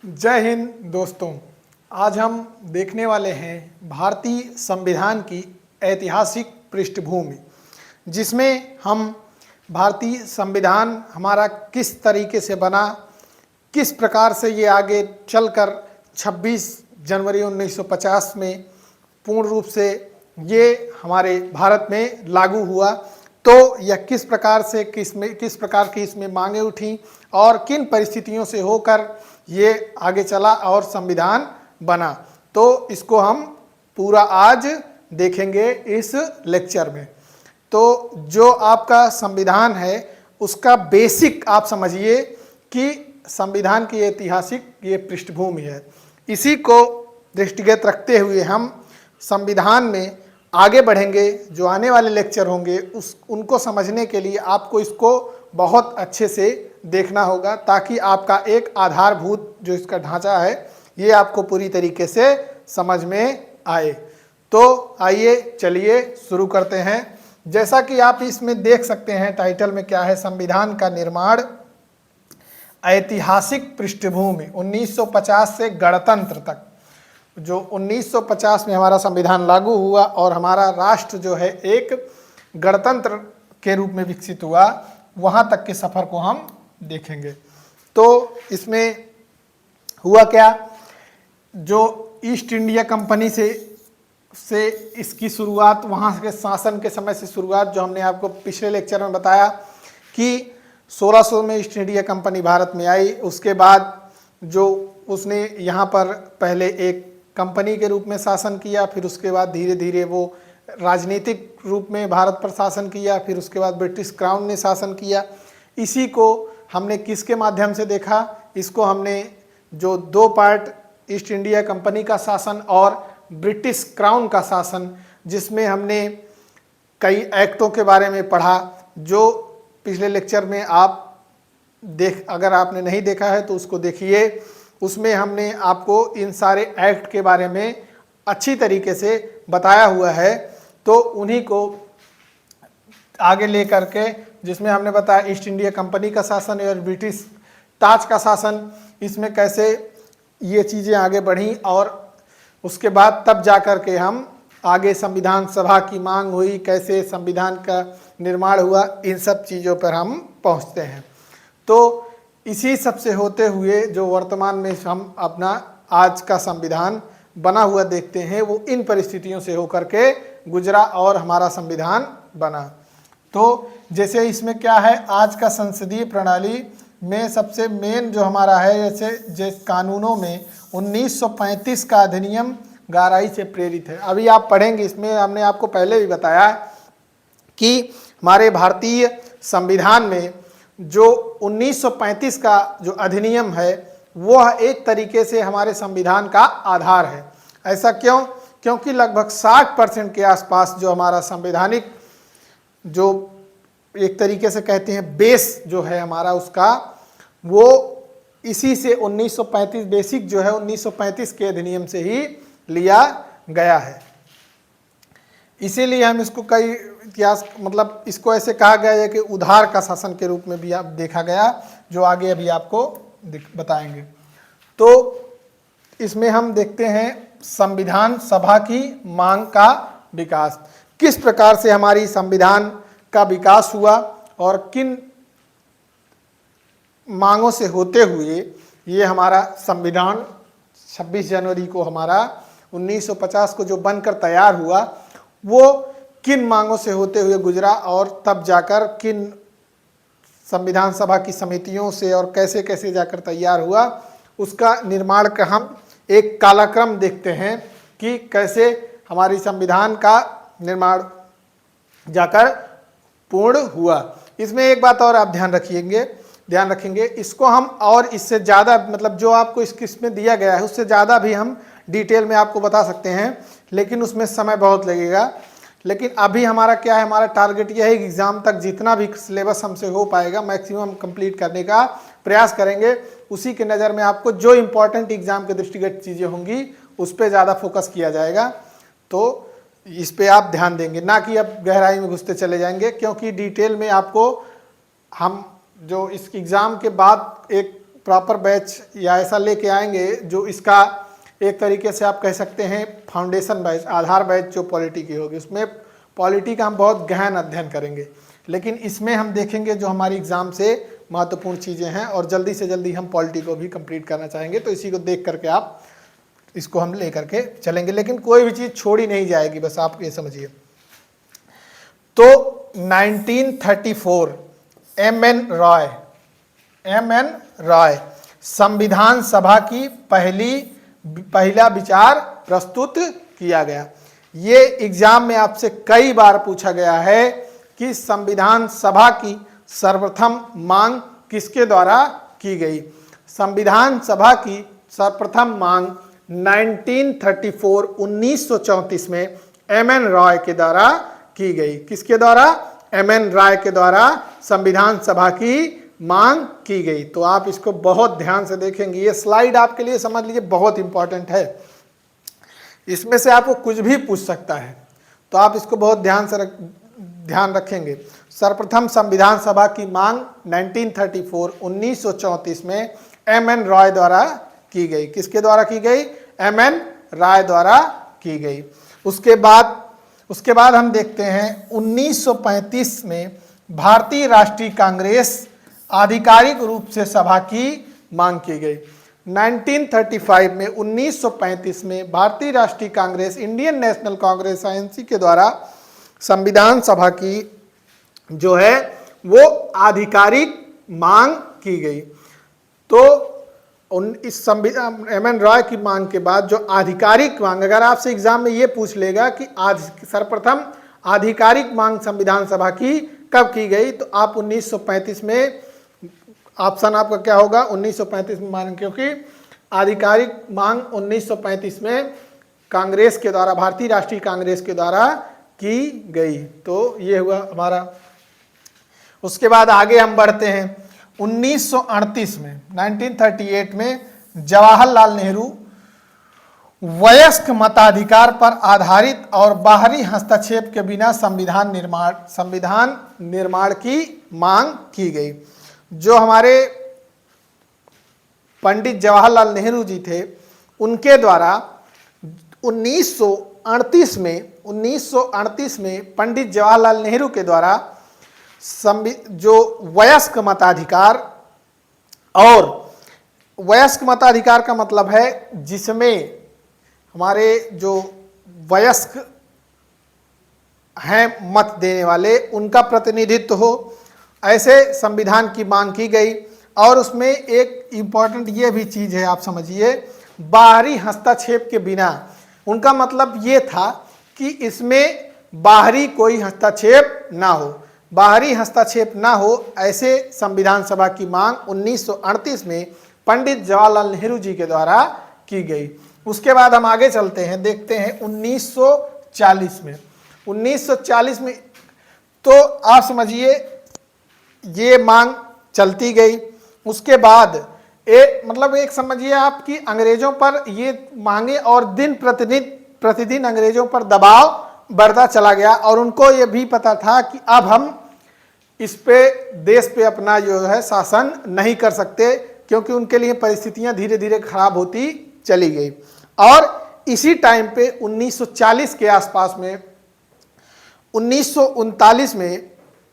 जय हिंद दोस्तों। आज हम देखने वाले हैं भारतीय संविधान की ऐतिहासिक पृष्ठभूमि, जिसमें हम भारतीय संविधान हमारा किस तरीके से बना, किस प्रकार से ये आगे चलकर 26 जनवरी 1950 में पूर्ण रूप से ये हमारे भारत में लागू हुआ, तो यह किस प्रकार से किस प्रकार की इसमें मांगें उठी और किन परिस्थितियों से होकर ये आगे चला और संविधान बना, तो इसको हम पूरा आज देखेंगे इस लेक्चर में। तो जो आपका संविधान है उसका बेसिक आप समझिए कि संविधान की ऐतिहासिक ये पृष्ठभूमि है। इसी को दृष्टिगत रखते हुए हम संविधान में आगे बढ़ेंगे। जो आने वाले लेक्चर होंगे उनको समझने के लिए आपको इसको बहुत अच्छे से देखना होगा, ताकि आपका एक आधारभूत जो इसका ढांचा है ये आपको पूरी तरीके से समझ में आए। तो आइए चलिए शुरू करते हैं। जैसा कि आप इसमें देख सकते हैं टाइटल में क्या है, संविधान का निर्माण ऐतिहासिक पृष्ठभूमि 1950 से गणतंत्र तक। जो 1950 में हमारा संविधान लागू हुआ और हमारा राष्ट्र जो है एक गणतंत्र के रूप में विकसित हुआ, वहाँ तक के सफ़र को हम देखेंगे। तो इसमें हुआ क्या, जो ईस्ट इंडिया कंपनी से इसकी शुरुआत, वहाँ के शासन के समय से शुरुआत, जो हमने आपको पिछले लेक्चर में बताया कि 1600 में ईस्ट इंडिया कंपनी भारत में आई। उसके बाद जो उसने यहाँ पर पहले एक कंपनी के रूप में शासन किया, फिर उसके बाद धीरे धीरे वो राजनीतिक रूप में भारत पर शासन किया, फिर उसके बाद ब्रिटिश क्राउन ने शासन किया। इसी को हमने किसके माध्यम से देखा, इसको हमने जो दो पार्ट, ईस्ट इंडिया कंपनी का शासन और ब्रिटिश क्राउन का शासन, जिसमें हमने कई एक्टों के बारे में पढ़ा, जो पिछले लेक्चर में आप अगर आपने नहीं देखा है तो उसको देखिए। उसमें हमने आपको इन सारे एक्ट के बारे में अच्छी तरीके से बताया हुआ है। तो उन्हीं को आगे ले करके, जिसमें हमने बताया ईस्ट इंडिया कंपनी का शासन और ब्रिटिश ताज का शासन, इसमें कैसे ये चीज़ें आगे बढ़ी और उसके बाद तब जा कर के हम आगे संविधान सभा की मांग हुई, कैसे संविधान का निर्माण हुआ, इन सब चीज़ों पर हम पहुंचते हैं। तो इसी सब से होते हुए जो वर्तमान में हम अपना आज का संविधान बना हुआ देखते हैं, वो इन परिस्थितियों से होकर के गुजरा और हमारा संविधान बना। तो जैसे इसमें क्या है, आज का संसदीय प्रणाली में सबसे मेन जो हमारा है, जैसे कानूनों में 1935 का अधिनियम गहराई से प्रेरित है। अभी आप पढ़ेंगे, इसमें हमने आपको पहले भी बताया कि हमारे भारतीय संविधान में जो 1935 का जो अधिनियम है वह एक तरीके से हमारे संविधान का आधार है। ऐसा क्यों? क्योंकि लगभग 60% के आसपास जो हमारा संवैधानिक, जो एक तरीके से कहते हैं बेस जो है हमारा, उसका वो इसी से 1935 बेसिक जो है 1935 के अधिनियम से ही लिया गया है। इसीलिए हम इसको कई इतिहास, मतलब इसको ऐसे कहा गया है कि उधार का शासन के रूप में भी आप देखा गया, जो आगे अभी आपको बताएंगे। तो इसमें हम देखते हैं संविधान सभा की मांग का विकास, किस प्रकार से हमारी संविधान का विकास हुआ और किन मांगों से होते हुए ये हमारा संविधान 26 जनवरी को हमारा 1950 को जो बनकर तैयार हुआ, वो किन मांगों से होते हुए गुजरा और तब जाकर किन संविधान सभा की समितियों से और कैसे कैसे जाकर तैयार हुआ, उसका निर्माण का हम एक कालक्रम देखते हैं कि कैसे हमारी संविधान का निर्माण जाकर पूर्ण हुआ। इसमें एक बात और आप ध्यान रखेंगे, इसको हम और इससे ज़्यादा, मतलब जो आपको इसमें दिया गया है उससे ज़्यादा भी हम डिटेल में आपको बता सकते हैं, लेकिन उसमें समय बहुत लगेगा। लेकिन अभी हमारा क्या है, हमारा टारगेट यह है कि एग्ज़ाम तक जितना भी सिलेबस हमसे हो पाएगा मैक्सिमम कंप्लीट करने का प्रयास करेंगे। उसी के नज़र में आपको जो इम्पोर्टेंट एग्ज़ाम के दृष्टिगत चीज़ें होंगी उस पर ज़्यादा फोकस किया जाएगा। तो इस पे आप ध्यान देंगे, ना कि अब गहराई में घुसते चले जाएंगे, क्योंकि डिटेल में आपको हम जो इस एग्ज़ाम के बाद एक प्रॉपर बैच या ऐसा लेके आएंगे जो इसका एक तरीके से आप कह सकते हैं फाउंडेशन बैच, आधार बैच जो पॉलिटी की होगी, उसमें पॉलिटी का हम बहुत गहन अध्ययन करेंगे। लेकिन इसमें हम देखेंगे जो हमारी एग्ज़ाम से महत्वपूर्ण चीज़ें हैं और जल्दी से जल्दी हम पॉलिटी को भी कंप्लीट करना चाहेंगे, तो इसी को देख करके आप इसको हम ले करके चलेंगे। लेकिन कोई भी चीज़ छोड़ी नहीं जाएगी, बस आप ये समझिए। तो 1934 एम.एन. रॉय संविधान सभा की पहला विचार प्रस्तुत किया गया। ये एग्जाम में आपसे कई बार पूछा गया है कि संविधान सभा की सर्वप्रथम मांग किसके द्वारा की गई। संविधान सभा की सर्वप्रथम मांग 1934 में एम.एन. रॉय के द्वारा की गई। किसके द्वारा? एम.एन. रॉय के द्वारा संविधान सभा की मांग की गई। तो आप इसको बहुत ध्यान से देखेंगे। ये स्लाइड आपके लिए समझ लीजिए बहुत इंपॉर्टेंट है, इसमें से आपको कुछ भी पूछ सकता है, तो आप इसको बहुत ध्यान रखेंगे। सर्वप्रथम संविधान सभा की मांग 1934 में एम.एन. रॉय द्वारा की गई। किसके द्वारा की गई? एम.एन. रॉय द्वारा की गई। उसके बाद हम देखते हैं 1935 में भारतीय राष्ट्रीय कांग्रेस आधिकारिक रूप से सभा की मांग की गई। 1935 में भारतीय राष्ट्रीय Congress, Indian national Congress INC के द्वारा संविधान सभा की जो है वो आधिकारिक मांग की गई। तो इस संविधान एम.एन. रॉय की मांग के बाद जो आधिकारिक मांग, अगर आपसे एग्जाम में ये पूछ लेगा कि आज सर्वप्रथम आधिकारिक मांग संविधान सभा की कब की गई, तो आप 1935 में, ऑप्शन आपका क्या होगा? 1935 में मांग, क्योंकि आधिकारिक मांग 1935 में कांग्रेस के द्वारा, भारतीय राष्ट्रीय कांग्रेस के द्वारा की गई। तो ये हुआ हमारा। उसके बाद आगे हम बढ़ते हैं 1938 में, 1938 में जवाहरलाल नेहरू वयस्क मताधिकार पर आधारित और बाहरी हस्तक्षेप के बिना संविधान निर्माण की मांग की गई। जो हमारे पंडित जवाहरलाल नेहरू जी थे, उनके द्वारा 1938 में पंडित जवाहरलाल नेहरू के द्वारा जो वयस्क मताधिकार, और वयस्क मताधिकार का मतलब है जिसमें हमारे जो वयस्क हैं मत देने वाले, उनका प्रतिनिधित्व हो, ऐसे संविधान की मांग की गई। और उसमें एक इम्पॉर्टेंट ये भी चीज़ है, आप समझिए, बाहरी हस्तक्षेप के बिना। उनका मतलब ये था कि इसमें बाहरी कोई हस्तक्षेप ना हो, बाहरी हस्तक्षेप ना हो, ऐसे संविधान सभा की मांग 1938 में पंडित जवाहरलाल नेहरू जी के द्वारा की गई। उसके बाद हम आगे चलते हैं, देखते हैं 1940 में। 1940 में तो आप समझिए ये मांग चलती गई। उसके बाद एक समझिए आप कि अंग्रेजों पर ये मांगे और दिन प्रतिदिन अंग्रेजों पर दबाव बढ़ता चला गया, और उनको ये भी पता था कि अब हम इस पे देश पे अपना जो है शासन नहीं कर सकते, क्योंकि उनके लिए परिस्थितियां धीरे धीरे खराब होती चली गई। और इसी टाइम पे 1940 के आसपास में, 1939 में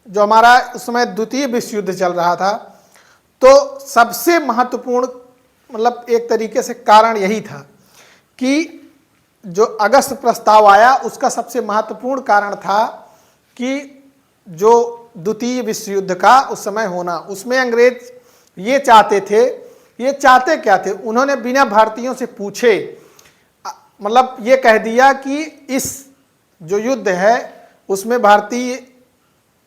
जो हमारा उस समय द्वितीय विश्व युद्ध चल रहा था, तो सबसे महत्वपूर्ण एक तरीके से कारण यही था कि जो अगस्त प्रस्ताव आया, उसका सबसे महत्वपूर्ण कारण था कि जो द्वितीय विश्व युद्ध का उस समय होना, उसमें अंग्रेज ये चाहते क्या थे, उन्होंने बिना भारतीयों से पूछे ये कह दिया कि इस जो युद्ध है उसमें भारतीय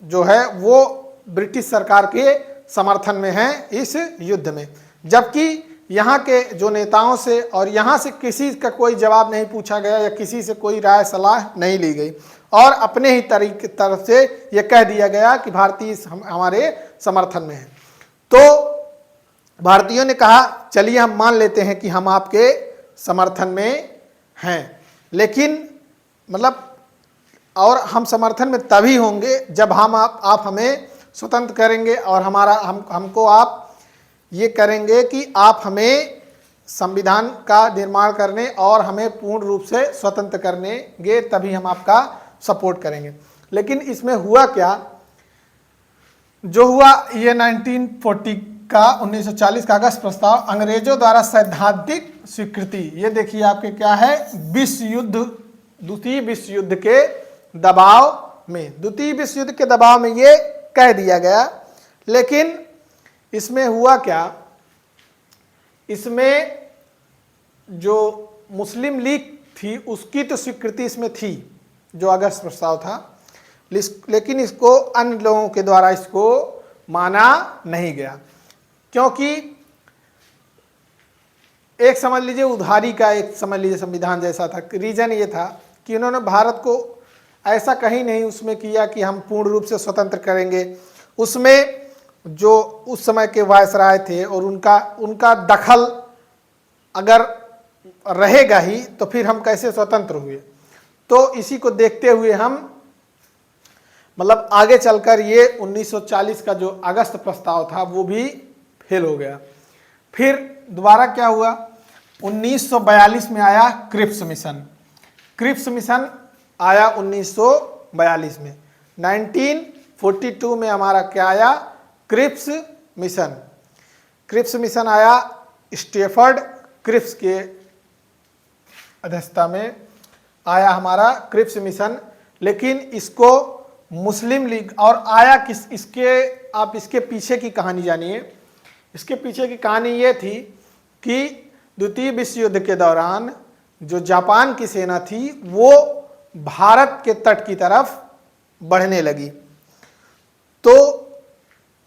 जो है वो ब्रिटिश सरकार के समर्थन में है इस युद्ध में। जबकि यहाँ के जो नेताओं से और यहाँ से किसी का कोई जवाब नहीं पूछा गया या किसी से कोई राय सलाह नहीं ली गई, और अपने ही तरफ से ये कह दिया गया कि भारतीय हमारे समर्थन में है। तो भारतीयों ने कहा चलिए हम मान लेते हैं कि हम आपके समर्थन में हैं, लेकिन और हम समर्थन में तभी होंगे जब आप हमें स्वतंत्र करेंगे और हमको आप ये करेंगे कि आप हमें संविधान का निर्माण करने और हमें पूर्ण रूप से स्वतंत्र करेंगे, तभी हम आपका सपोर्ट करेंगे। लेकिन इसमें हुआ क्या, जो हुआ ये 1940 का 1940 का अगस्त प्रस्ताव अंग्रेजों द्वारा सैद्धांतिक स्वीकृति, ये देखिए आपके क्या है, द्वितीय विश्व युद्ध के दबाव में, द्वितीय विश्व युद्ध के दबाव में ये कह दिया गया। लेकिन इसमें हुआ क्या, इसमें जो मुस्लिम लीग थी उसकी तो स्वीकृति इसमें थी, जो अगस्त प्रस्ताव था, लेकिन इसको अन्य लोगों के द्वारा इसको माना नहीं गया, क्योंकि एक समझ लीजिए उधारी का एक समझ लीजिए संविधान जैसा था। रीजन ये था कि उन्होंने भारत को ऐसा कहीं नहीं उसमें किया कि हम पूर्ण रूप से स्वतंत्र करेंगे। उसमें जो उस समय के वायसराय थे और उनका दखल अगर रहेगा ही तो फिर हम कैसे स्वतंत्र हुए। तो इसी को देखते हुए हम मतलब आगे चलकर ये 1940 का जो अगस्त प्रस्ताव था वो भी फेल हो गया। फिर दोबारा क्या हुआ, 1942 में आया क्रिप्स मिशन। क्रिप्स मिशन आया 1942 में। 1942 में हमारा क्या आया, क्रिप्स मिशन। क्रिप्स मिशन आया स्टेफर्ड क्रिप्स के अध्यक्षता में आया हमारा क्रिप्स मिशन। लेकिन इसको मुस्लिम लीग, और आया किस, इसके आप इसके पीछे की कहानी जानिए। इसके पीछे की कहानी ये थी कि द्वितीय विश्व युद्ध के दौरान जो जापान की सेना थी वो भारत के तट की तरफ बढ़ने लगी। तो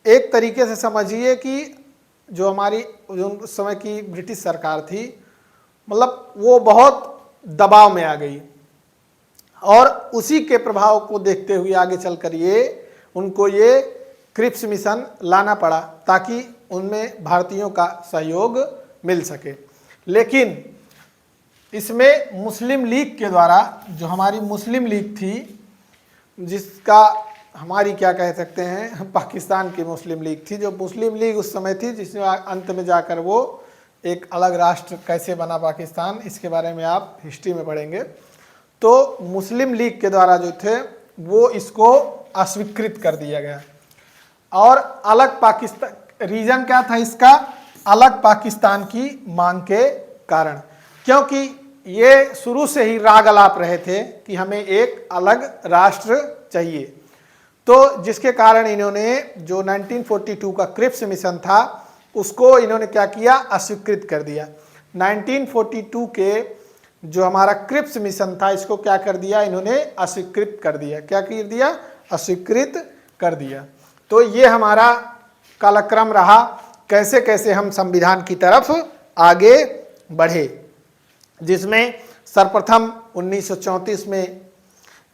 एक तरीके से समझिए कि जो हमारी जो उस समय की ब्रिटिश सरकार थी, मतलब वो बहुत दबाव में आ गई, और उसी के प्रभाव को देखते हुए आगे चलकर उनको ये क्रिप्स मिशन लाना पड़ा ताकि उनमें भारतीयों का सहयोग मिल सके। लेकिन इसमें मुस्लिम लीग के द्वारा, जो हमारी मुस्लिम लीग थी, जिसका हमारी क्या कह सकते हैं पाकिस्तान की मुस्लिम लीग थी, जो मुस्लिम लीग उस समय थी जिसमें अंत में जाकर वो एक अलग राष्ट्र कैसे बना पाकिस्तान, इसके बारे में आप हिस्ट्री में पढ़ेंगे। तो मुस्लिम लीग के द्वारा जो थे वो इसको अस्वीकृत कर दिया गया। और अलग पाकिस्तान, रीजन क्या था इसका, अलग पाकिस्तान की मांग के कारण, क्योंकि ये शुरू से ही राग अलाप रहे थे कि हमें एक अलग राष्ट्र चाहिए। तो जिसके कारण इन्होंने जो 1942 का क्रिप्स मिशन था उसको इन्होंने क्या किया, अस्वीकृत कर दिया। 1942 के जो हमारा क्रिप्स मिशन था इसको क्या कर दिया इन्होंने, अस्वीकृत कर दिया। क्या कर दिया, अस्वीकृत कर दिया। तो ये हमारा कालक्रम रहा, कैसे कैसे हम संविधान की तरफ आगे बढ़े, जिसमें सर्वप्रथम 1934 में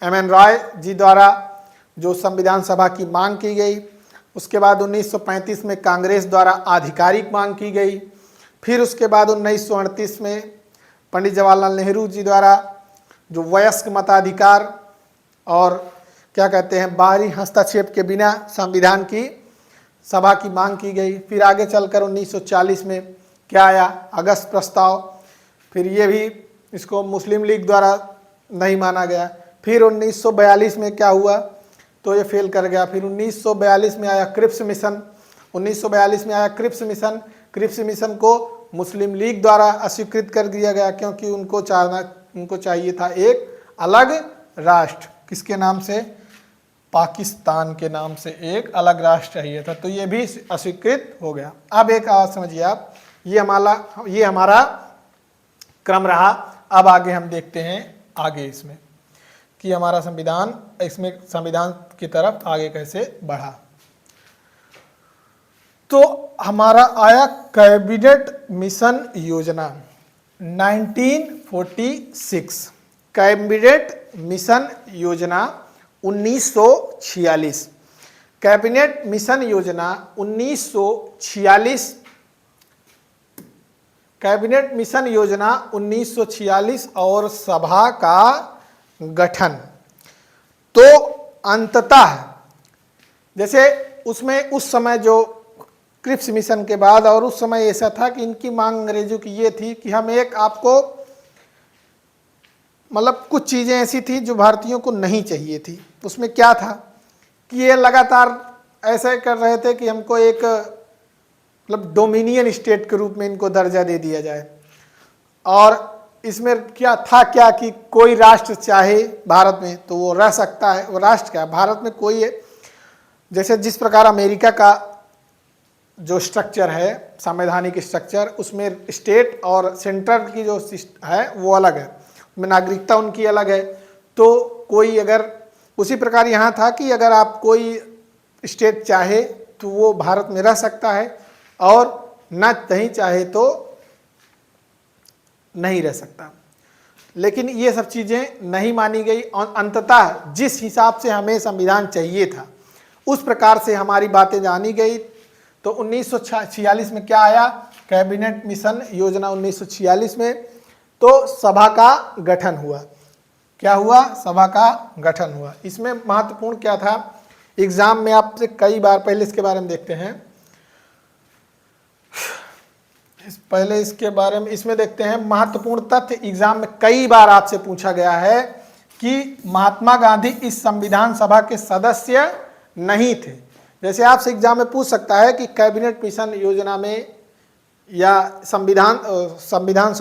एम.एन. रॉय जी द्वारा जो संविधान सभा की मांग की गई, उसके बाद 1935 में कांग्रेस द्वारा आधिकारिक मांग की गई, फिर उसके बाद 1938 में पंडित जवाहरलाल नेहरू जी द्वारा जो वयस्क मताधिकार और क्या कहते हैं बाहरी हस्तक्षेप के बिना संविधान की सभा की मांग की गई। फिर आगे चलकर 1940 में क्या आया, अगस्त प्रस्ताव, फिर ये भी इसको मुस्लिम लीग द्वारा नहीं माना गया। फिर 1942 में क्या हुआ, तो ये फेल कर गया। फिर 1942 में आया क्रिप्स मिशन। 1942 में आया क्रिप्स मिशन। क्रिप्स मिशन को मुस्लिम लीग द्वारा अस्वीकृत कर दिया गया, क्योंकि उनको चाहिए था एक अलग राष्ट्र, किसके नाम से, पाकिस्तान के नाम से एक अलग राष्ट्र चाहिए था। तो ये भी अस्वीकृत हो गया। अब एक आवाज समझिए आप, ये हमारा क्रम रहा। अब आगे हम देखते हैं आगे इसमें कि हमारा संविधान, इसमें संविधान की तरफ आगे कैसे बढ़ा। तो हमारा आया कैबिनेट मिशन योजना 1946, कैबिनेट मिशन योजना 1946, कैबिनेट मिशन योजना 1946, कैबिनेट मिशन योजना 1946 और सभा का गठन। तो अंततः जैसे उसमें उस समय जो क्रिप्स मिशन के बाद। और उस समय ऐसा था कि इनकी मांग अंग्रेजों की ये थी कि हम एक आपको मतलब कुछ चीज़ें ऐसी थी जो भारतीयों को नहीं चाहिए थी। उसमें क्या था कि ये लगातार ऐसा कर रहे थे कि हमको एक मतलब डोमिनियन स्टेट के रूप में इनको दर्जा दे दिया जाए। और इसमें क्या था क्या कि कोई राष्ट्र चाहे भारत में तो वो रह सकता है। वो राष्ट्र क्या, भारत में कोई है, जैसे जिस प्रकार अमेरिका का जो स्ट्रक्चर है, संवैधानिक स्ट्रक्चर, उसमें स्टेट और सेंट्रल की जो है वो अलग है, उसमें नागरिकता उनकी अलग है। तो कोई अगर उसी प्रकार यहाँ था कि अगर आप कोई स्टेट चाहे तो वो भारत में रह सकता है और नहीं चाहे तो नहीं रह सकता। लेकिन ये सब चीज़ें नहीं मानी गई और अंततः जिस हिसाब से हमें संविधान चाहिए था उस प्रकार से हमारी बातें जानी गई। तो 1946 में क्या आया, कैबिनेट मिशन योजना 1946 में, तो सभा का गठन हुआ। क्या हुआ, सभा का गठन हुआ। इसमें महत्वपूर्ण क्या था, एग्जाम में आपसे कई बार, पहले इसके बारे में देखते हैं, पहले इसके बारे में इसमें देखते हैं महत्वपूर्ण तथ्य। एग्जाम में कई बार आपसे पूछा गया है कि महात्मा गांधी इस संविधान सभा के सदस्य नहीं थे। जैसे आपसे एग्जाम में पूछ सकता है कि कैबिनेट मिशन योजना में या संविधान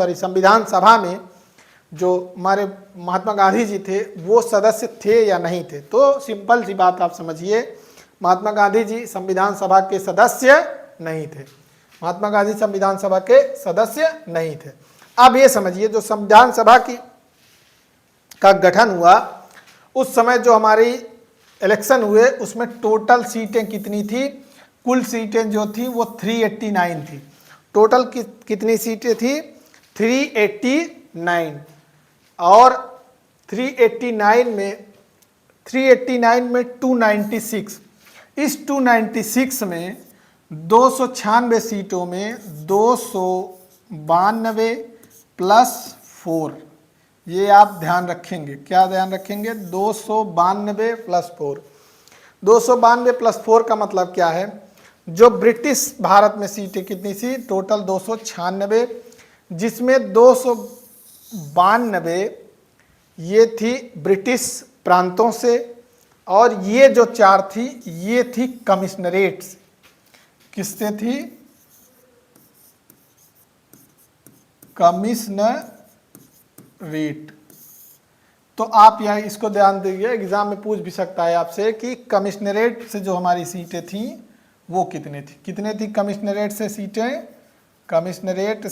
सभा में जो हमारे महात्मा गांधी जी थे वो सदस्य थे या नहीं थे। तो सिंपल सी बात आप समझिए, महात्मा गांधी जी संविधान सभा के सदस्य नहीं थे। महात्मा गांधी संविधान सभा के सदस्य नहीं थे। अब ये समझिए, जो संविधान सभा का गठन हुआ उस समय जो हमारी इलेक्शन हुए उसमें टोटल सीटें कितनी थी, कुल सीटें जो थी वो 389 थी। टोटल कितनी सीटें थी, 389। और 389 में 296, इस 296 में 296 सीटों में 292 प्लस 4, ये आप ध्यान रखेंगे। क्या ध्यान रखेंगे, 292 प्लस 4। 292 प्लस 4 का मतलब क्या है, जो ब्रिटिश भारत में सीटें कितनी थी, टोटल 296, जिसमें 292 ये थी ब्रिटिश प्रांतों से, और ये जो 4 थी ये थी कमिश्नरेट्स। किससे थी, कमिश्नरेट। तो आप यहाँ इसको ध्यान दीजिए, एग्जाम में पूछ भी सकता है आपसे कि कमिश्नरेट से जो हमारी सीटें थी वो कितने थी कमिश्नरेट से सीटें, कमिश्नरेट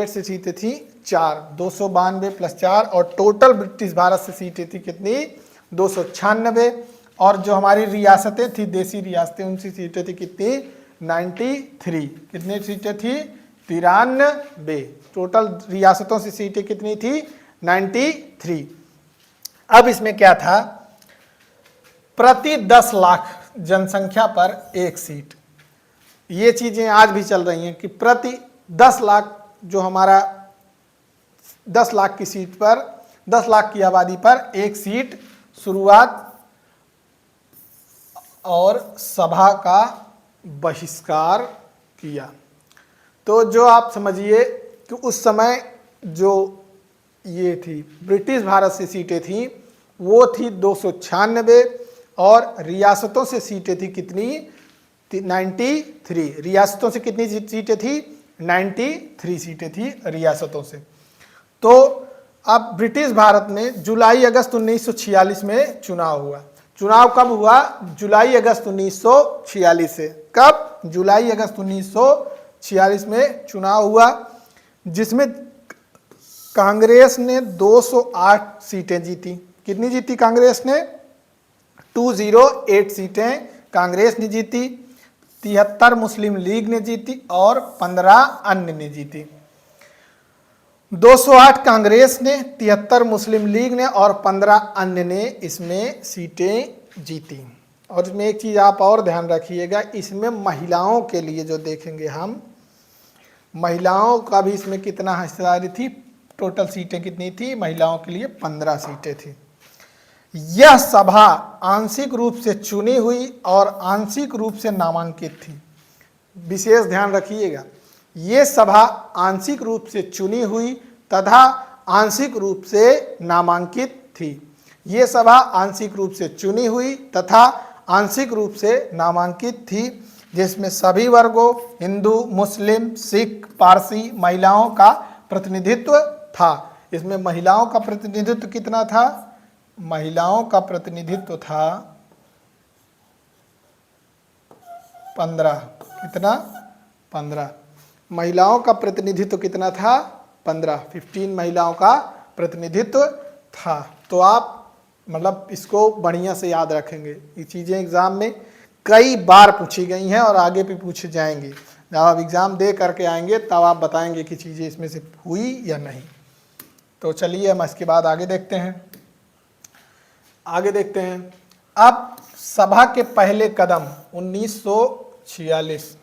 से सीटें थी 4, 292 प्लस 4, और टोटल ब्रिटिश भारत से सीटें थी कितनी, 296। और जो हमारी रियासतें थी, देसी रियासतें, उनकी सीटें थी कितनी, 93। कितनी सीटें थी, 93। टोटल रियासतों से सीटें कितनी थी, 93। अब इसमें क्या था, प्रति 10 लाख जनसंख्या पर एक सीट। ये चीजें आज भी चल रही हैं कि प्रति 10 लाख, जो हमारा 10 लाख की सीट पर, 10 लाख की आबादी पर एक सीट, शुरुआत और सभा का बहिष्कार किया। तो जो आप समझिए कि उस समय जो ये थी ब्रिटिश भारत से सीटें थी वो थी 296, और रियासतों से सीटें थी कितनी, 93। रियासतों से कितनी सीटें थी, 93 सीटें थी रियासतों से। तो अब ब्रिटिश भारत में जुलाई अगस्त 1946 में चुनाव हुआ। चुनाव कब हुआ, जुलाई अगस्त 1946 से। कब, जुलाई अगस्त 1946 में चुनाव हुआ, जिसमें कांग्रेस ने 208 सीटें जीती। कितनी जीती कांग्रेस ने, 208 सीटें कांग्रेस ने जीती। 73 मुस्लिम लीग ने जीती और 15 अन्य ने जीती। 208 कांग्रेस ने, 73 मुस्लिम लीग ने और 15 अन्य ने इसमें सीटें जीती। और इसमें एक चीज़ आप और ध्यान रखिएगा, इसमें महिलाओं के लिए जो देखेंगे हम, महिलाओं का भी इसमें कितना हिस्सेदारी थी, टोटल सीटें कितनी थी, महिलाओं के लिए 15 सीटें थी। यह सभा आंशिक रूप से चुनी हुई और आंशिक रूप से नामांकित थी। विशेष ध्यान रखिएगा, ये सभा आंशिक रूप से चुनी हुई तथा आंशिक रूप से नामांकित थी। ये सभा आंशिक रूप से चुनी हुई तथा आंशिक रूप से नामांकित थी, जिसमें सभी वर्गों हिंदू, मुस्लिम, सिख, पारसी, महिलाओं का प्रतिनिधित्व था। इसमें महिलाओं का प्रतिनिधित्व कितना था? महिलाओं का प्रतिनिधित्व था 15। कितना? 15। महिलाओं का प्रतिनिधित्व कितना था? 15 महिलाओं का प्रतिनिधित्व था। तो आप मतलब इसको बढ़िया से याद रखेंगे। ये चीज़ें एग्ज़ाम में कई बार पूछी गई हैं और आगे भी पूछे जाएंगी। जब आप एग्ज़ाम दे करके आएंगे तब आप बताएंगे कि चीज़ें इसमें से हुई या नहीं। तो चलिए हम इसके बाद आगे देखते हैं। अब सभा के पहले कदम 1946।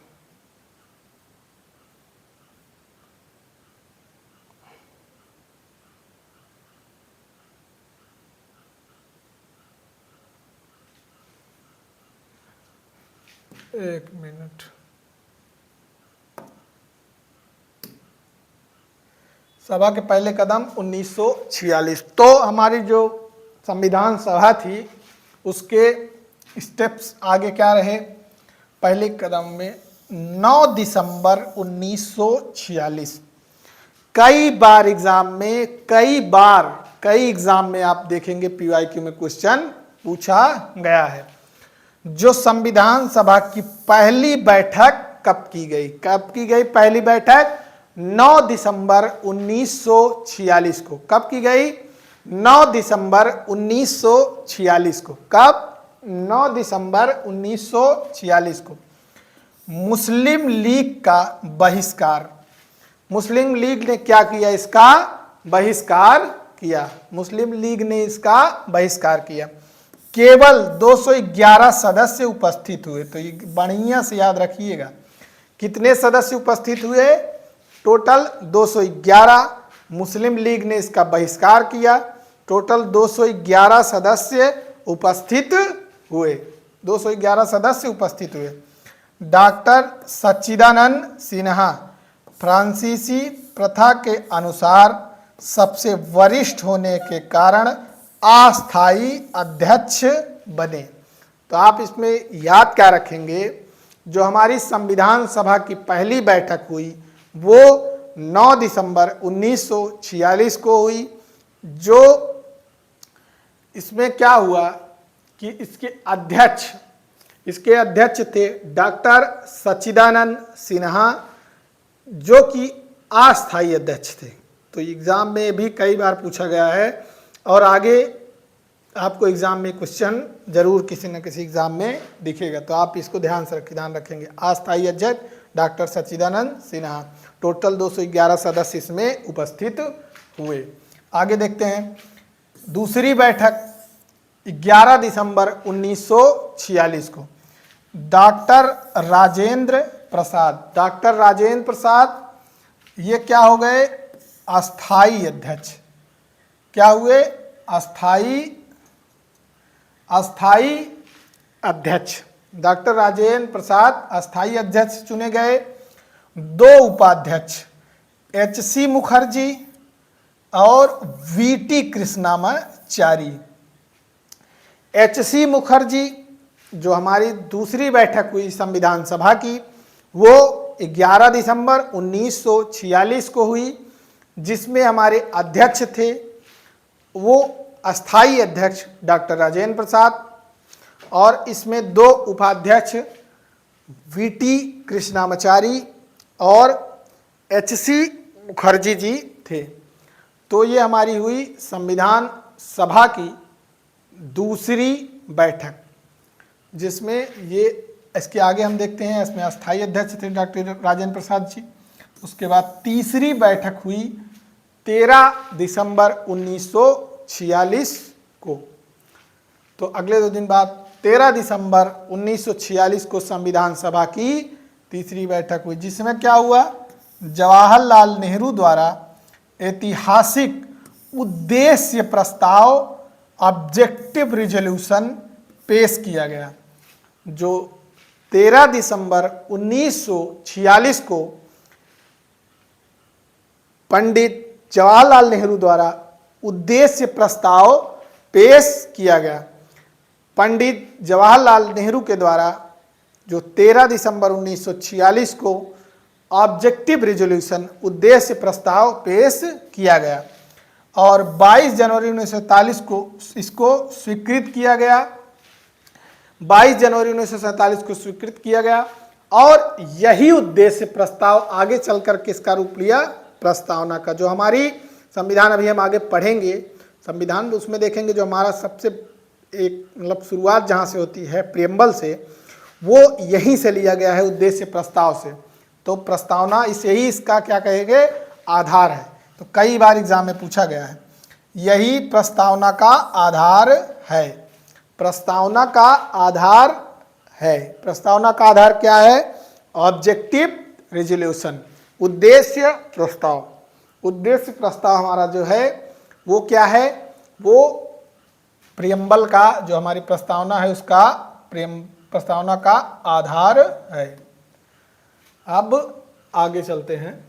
एक मिनट, सभा के पहले कदम 1946। तो हमारी जो संविधान सभा थी उसके स्टेप्स आगे क्या रहे? पहले कदम में 9 दिसंबर 1946। कई बार एग्जाम में कई एग्जाम में आप देखेंगे PYQ में क्वेश्चन पूछा गया है। जो संविधान सभा की पहली बैठक कब की गई? पहली बैठक 9 दिसंबर 1946 को। कब की गई? 9 दिसंबर 1946 को। कब? 9 दिसंबर 1946 को। मुस्लिम लीग का बहिष्कार। मुस्लिम लीग ने क्या किया? इसका बहिष्कार किया। मुस्लिम लीग ने इसका बहिष्कार किया। केवल 211 सदस्य उपस्थित हुए। तो ये बढ़िया से याद रखिएगा, कितने सदस्य उपस्थित हुए? टोटल 211। मुस्लिम लीग ने इसका बहिष्कार किया। टोटल 211 सदस्य उपस्थित हुए। 211 सदस्य उपस्थित हुए। डॉक्टर सच्चिदानंद सिन्हा फ्रांसीसी प्रथा के अनुसार सबसे वरिष्ठ होने के कारण अस्थायी अध्यक्ष बने। तो आप इसमें याद क्या रखेंगे? जो हमारी संविधान सभा की पहली बैठक हुई वो 9 दिसंबर 1946 को हुई। जो इसमें क्या हुआ कि इसके अध्यक्ष थे डॉक्टर सच्चिदानंद सिन्हा, जो कि अस्थायी अध्यक्ष थे। तो एग्जाम में भी कई बार पूछा गया है और आगे आपको एग्जाम में क्वेश्चन जरूर किसी न किसी एग्जाम में दिखेगा। तो आप इसको ध्यान रखेंगे। अस्थायी अध्यक्ष डॉक्टर सच्चिदानंद सिन्हा। टोटल 211 सदस्य इसमें उपस्थित हुए। आगे देखते हैं दूसरी बैठक 11 दिसंबर 1946 को। डॉक्टर राजेंद्र प्रसाद ये क्या हो गए? अस्थाई अध्यक्ष। क्या हुए? अस्थाई अध्यक्ष। डॉक्टर राजेंद्र प्रसाद अस्थाई अध्यक्ष चुने गए। 2 उपाध्यक्ष HC मुखर्जी और VT कृष्णामाचारी। HC मुखर्जी जो हमारी दूसरी बैठक हुई संविधान सभा की वो 11 दिसंबर 1946 को हुई, जिसमें हमारे अध्यक्ष थे वो अस्थाई अध्यक्ष डॉक्टर राजेंद्र प्रसाद और इसमें 2 उपाध्यक्ष VT कृष्णामाचारी और HC मुखर्जी जी थे। तो ये हमारी हुई संविधान सभा की दूसरी बैठक, जिसमें ये इसके आगे हम देखते हैं इसमें अस्थाई अध्यक्ष थे डॉक्टर राजेंद्र प्रसाद जी। उसके बाद तीसरी बैठक हुई 13 दिसंबर 1946 को। तो अगले 2 दिन बाद 13 दिसंबर 1946 को संविधान सभा की तीसरी बैठक हुई, जिसमें क्या हुआ? जवाहरलाल नेहरू द्वारा ऐतिहासिक उद्देश्य प्रस्ताव ऑब्जेक्टिव रिजोल्यूशन पेश किया गया, जो 13 दिसंबर 1946 को पंडित जवाहरलाल नेहरू द्वारा उद्देश्य प्रस्ताव पेश किया गया। पंडित जवाहरलाल नेहरू के द्वारा जो 13 दिसंबर 1946 को ऑब्जेक्टिव रिजोल्यूशन उद्देश्य प्रस्ताव पेश किया गया और 22 जनवरी 1947 को इसको स्वीकृत किया गया। 22 जनवरी 1947 को स्वीकृत किया गया और यही उद्देश्य प्रस्ताव आगे चलकर किसका रूप लिया? प्रस्तावना का। जो हमारी संविधान अभी हम आगे पढ़ेंगे, संविधान उसमें देखेंगे जो हमारा सबसे एक मतलब शुरुआत जहाँ से होती है प्रियम्बल से, वो यहीं से लिया गया है उद्देश्य प्रस्ताव से। तो प्रस्तावना इसे ही इसका क्या कहेंगे? आधार है। तो कई बार एग्जाम में पूछा गया है, यही प्रस्तावना का आधार है। प्रस्तावना का आधार है। प्रस्तावना का आधार क्या है? ऑब्जेक्टिव रिजोल्यूशन, उद्देश्य प्रस्ताव। उद्देश्य प्रस्ताव हमारा जो है वो क्या है? वो प्रियम्बल का, जो हमारी प्रस्तावना है उसका प्रस्तावना का आधार है। अब आगे चलते हैं।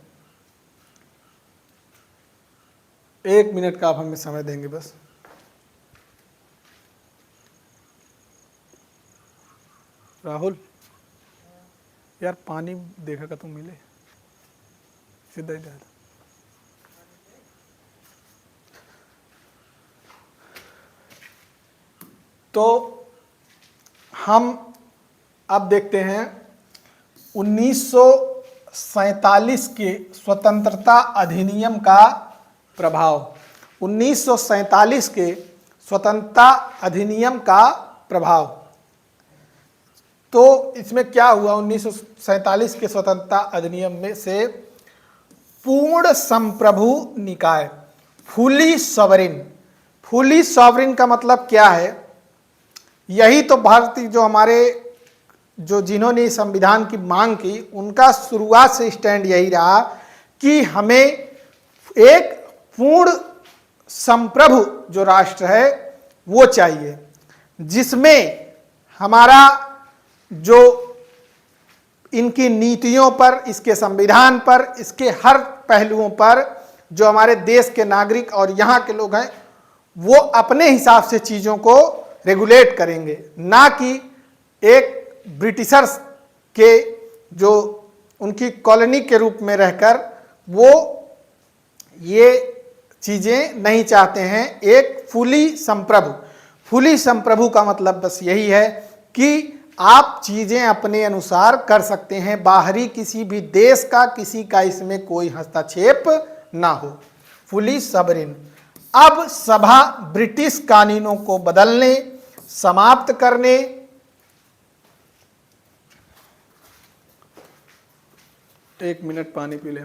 1 मिनट का आप हमें समय देंगे बस। राहुल यार पानी देखा का तुम मिले सीधा ही तो हम अब देखते हैं 1947 के स्वतंत्रता अधिनियम का प्रभाव। 1947 के स्वतंत्रता अधिनियम का प्रभाव। तो इसमें क्या हुआ? 1947 के स्वतंत्रता अधिनियम में से पूर्ण संप्रभु निकाय, फुली सॉवरिन। फुली सॉवरिन का मतलब क्या है? यही तो भारतीय जो हमारे जो जिन्होंने संविधान की मांग की, उनका शुरुआत से स्टैंड यही रहा कि हमें एक पूर्ण संप्रभु जो राष्ट्र है वो चाहिए, जिसमें हमारा जो इनकी नीतियों पर, इसके संविधान पर, इसके हर पहलुओं पर जो हमारे देश के नागरिक और यहाँ के लोग हैं वो अपने हिसाब से चीज़ों को रेगुलेट करेंगे, ना कि एक ब्रिटिशर्स के जो उनकी कॉलोनी के रूप में रहकर वो ये चीज़ें नहीं चाहते हैं। एक फुली संप्रभु। फुली संप्रभु का मतलब बस यही है कि आप चीज़ें अपने अनुसार कर सकते हैं, बाहरी किसी भी देश का, किसी का इसमें कोई हस्तक्षेप ना हो। Fully sovereign. अब सभा ब्रिटिश कानूनों को बदलने, समाप्त करने, एक मिनट पानी पी ले।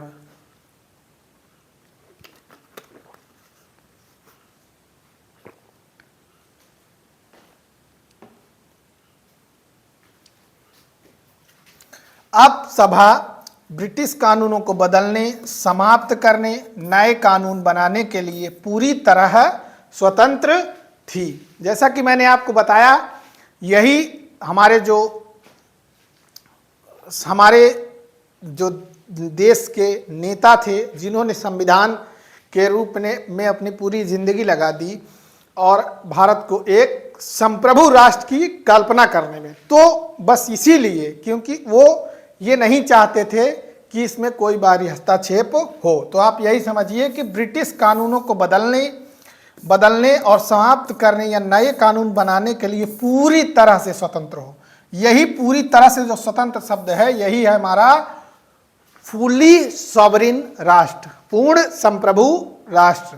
अब सभा ब्रिटिश कानूनों को बदलने, समाप्त करने, नए कानून बनाने के लिए पूरी तरह स्वतंत्र थी। जैसा कि मैंने आपको बताया, यही हमारे जो देश के नेता थे जिन्होंने संविधान के रूप में अपनी पूरी जिंदगी लगा दी और भारत को एक संप्रभु राष्ट्र की कल्पना करने में। तो बस इसीलिए, क्योंकि वो ये नहीं चाहते थे कि इसमें कोई बाहरी हस्तक्षेप हो। तो आप यही समझिए कि ब्रिटिश कानूनों को बदलने और समाप्त करने या नए कानून बनाने के लिए पूरी तरह से स्वतंत्र हो। यही पूरी तरह से जो स्वतंत्र शब्द है, यही है हमारा फुली सॉवरिन राष्ट्र, पूर्ण संप्रभु राष्ट्र।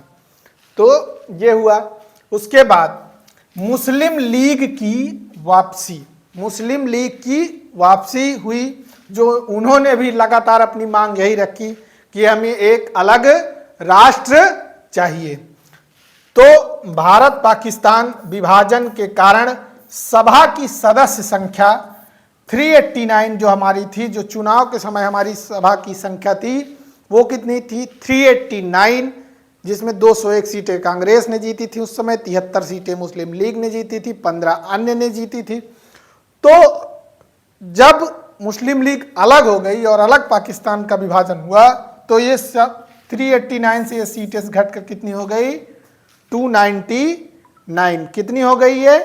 तो ये हुआ। उसके बाद मुस्लिम लीग की वापसी। मुस्लिम लीग की वापसी हुई, जो उन्होंने भी लगातार अपनी मांग यही रखी कि हमें एक अलग राष्ट्र चाहिए। तो भारत पाकिस्तान विभाजन के कारण सभा की सदस्य संख्या 389 जो हमारी थी, जो चुनाव के समय हमारी सभा की संख्या थी, वो कितनी थी? 389 जिसमें 201 सीटें कांग्रेस ने जीती थी उस समय, 73 सीटें मुस्लिम लीग ने जीती थी, 15 अन्य ने जीती थी। तो जब मुस्लिम लीग अलग हो गई और अलग पाकिस्तान का विभाजन हुआ तो ये सब 389 से ये सीटें घटकर कितनी हो गई, 299। कितनी हो गई है,